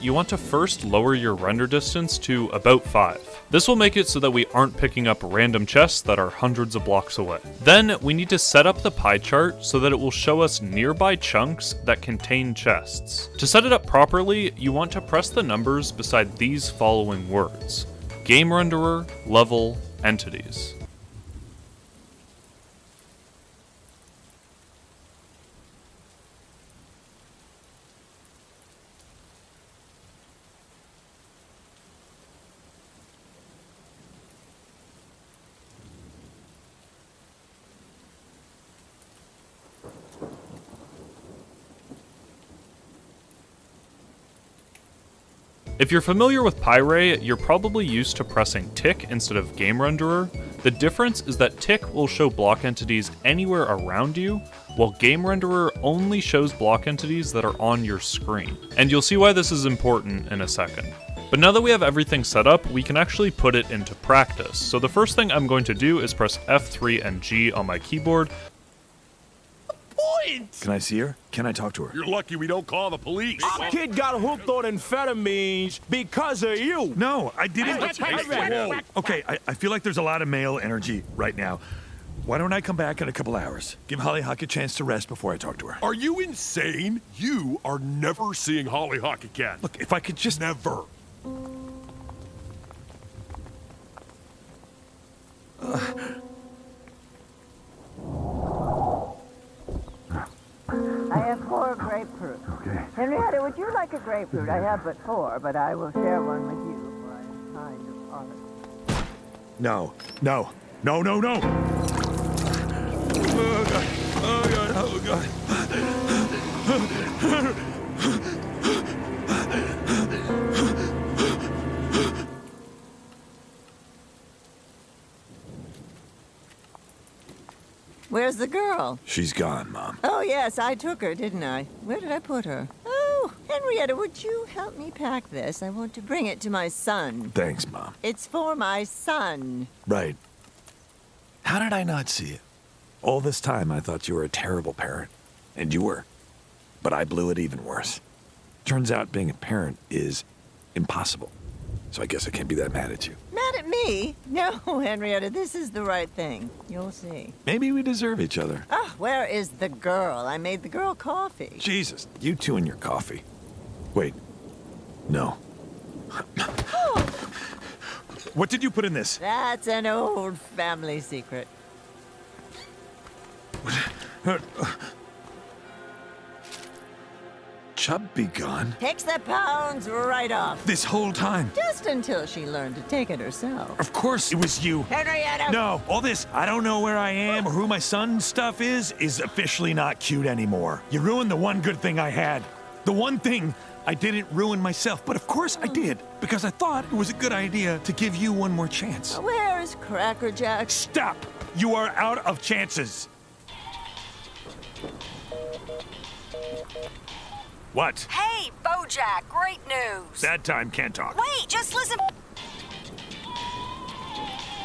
You want to first lower your render distance to about 5. This will make it so that we aren't picking up random chests that are hundreds of blocks away. Then we need to set up the pie chart so that it will show us nearby chunks that contain chests. To set it up properly, you want to press the numbers beside these following words: Game Renderer, Level, Entities. If you're familiar with Pyrray, you're probably used to pressing tick instead of game renderer. The difference is that tick will show block entities anywhere around you, while game renderer only shows block entities that are on your screen. And you'll see why this is important in a second. But now that we have everything set up, we can actually put it into practice. So the first thing I'm going to do is press F3 and G on my keyboard. Can I see her? Can I talk to her? You're lucky we don't call the police. Our kid got hooked on amphetamines because of you. No, I didn't. Whoa. Okay, I feel like there's a lot of male energy right now. Why don't I come back in a couple hours? Give Hollyhock a chance to rest before I talk to her. Are you insane? You are never seeing Hollyhock again. Look, if I could just... Never. I have 4 grapefruits. Okay. Henrietta, would you like a grapefruit? I have but 4, but I will share one with you, for I am kind of honest. No. Oh, God. Oh, God. Oh, God. Where's the girl? She's gone, Mom. Oh, yes, I took her, didn't I? Where did I put her? Oh, Henrietta, would you help me pack this? I want to bring it to my son. Thanks, Mom. It's for my son. Right. How did I not see it? All this time, I thought you were a terrible parent. And you were. But I blew it even worse. Turns out being a parent is impossible. So I guess I can't be that mad at you. Mad at me? No, Henrietta, this is the right thing. You'll see. Maybe we deserve each other. Ah, where is the girl? I made the girl coffee. Jesus, you two and your coffee. Wait. No. What did you put in this? That's an old family secret. Chub be gone? Takes the pounds right off. This whole time? Just until she learned to take it herself. Of course it was you. Henrietta! No, all this I don't know where I am or who my son stuff is officially not cute anymore. You ruined the one good thing I had. The one thing I didn't ruin myself, but of course I did, because I thought it was a good idea to give you one more chance. Where's Cracker Jack? Stop! You are out of chances. What? Hey, Bojack, great news. That time can't talk. Wait, just listen.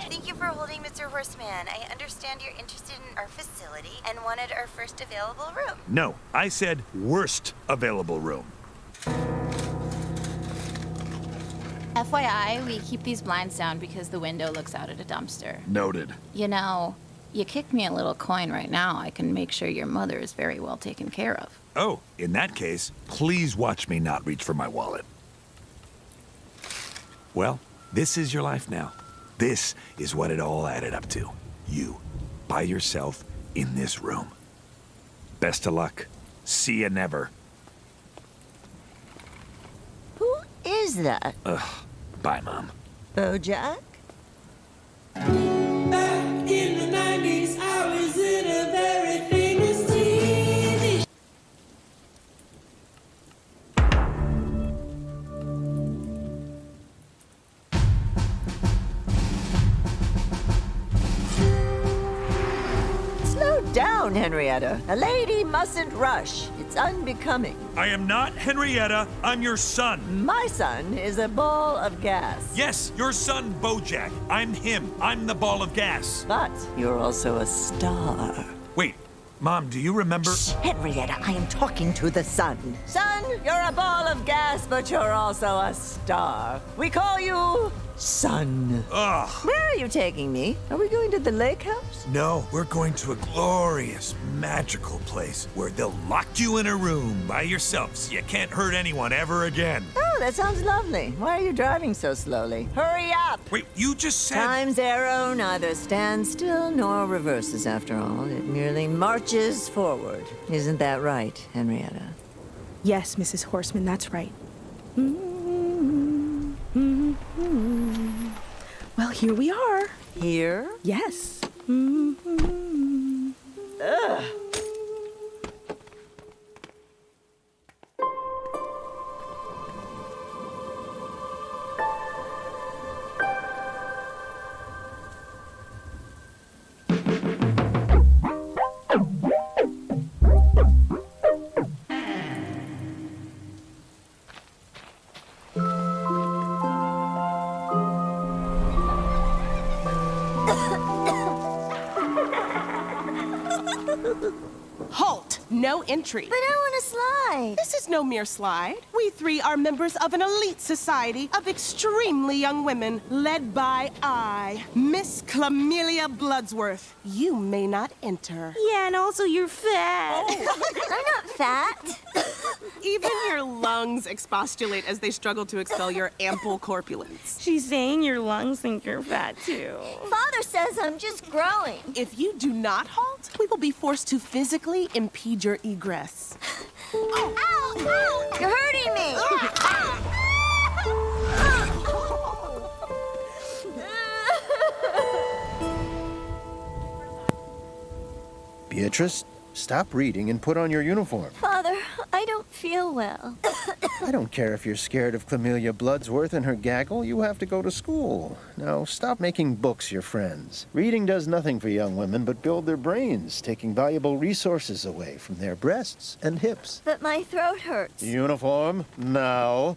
Thank you for holding, Mr. Horseman. I understand you're interested in our facility and wanted our first available room. No, I said worst available room. FYI, we keep these blinds down because the window looks out at a dumpster. Noted. You know, you kick me a little coin right now, I can make sure your mother is very well taken care of. Oh, in that case, please watch me not reach for my wallet. Well, this is your life now. This is what it all added up to. You, by yourself, in this room. Best of luck. See ya never. Who is that? Ugh. Bye, Mom. Bojack? Back in the 90s, I was in a very famous TV. Slow down, Henrietta. A lady mustn't rush. It's unbecoming. I am not Henrietta. I'm your son. My son is a ball of gas. Yes, your son, Bojack. I'm him. I'm the ball of gas. But you're also a star. Wait, Mom, do you remember? Shh, Henrietta, I am talking to the sun. Son, you're a ball of gas, but you're also a star. We call you Sun. Ugh. Where are you taking me? Are we going to the lake house? No, we're going to a glorious, magical place where they'll lock you in a room by yourself so you can't hurt anyone ever again. Oh, that sounds lovely. Why are you driving so slowly? Hurry up! Wait, you just said... Time's arrow neither stands still nor reverses after all. It merely marches forward. Isn't that right, Henrietta? Yes, Mrs. Horseman, that's right. Well, here we are. Here? Yes. Ugh. no entry. But I want to slide. This is no mere slide. We three are members of an elite society of extremely young women, led by Miss Clamelia Bloodsworth. You may not enter. Yeah, and also you're fat. I'm not fat. Even your lungs expostulate as they struggle to expel your ample corpulence. She's saying your lungs think you're fat too. Father says I'm just growing. If you do not halt, we will be forced to physically impede your egress. Ow! Ow! You're hurting me! Beatrice, stop reading and put on your uniform. Father, I don't feel well. I don't care if you're scared of Clamelia Bloodsworth and her gaggle. You have to go to school. Now, stop making books your friends. Reading does nothing for young women but build their brains, taking valuable resources away from their breasts and hips. But my throat hurts. Uniform, now.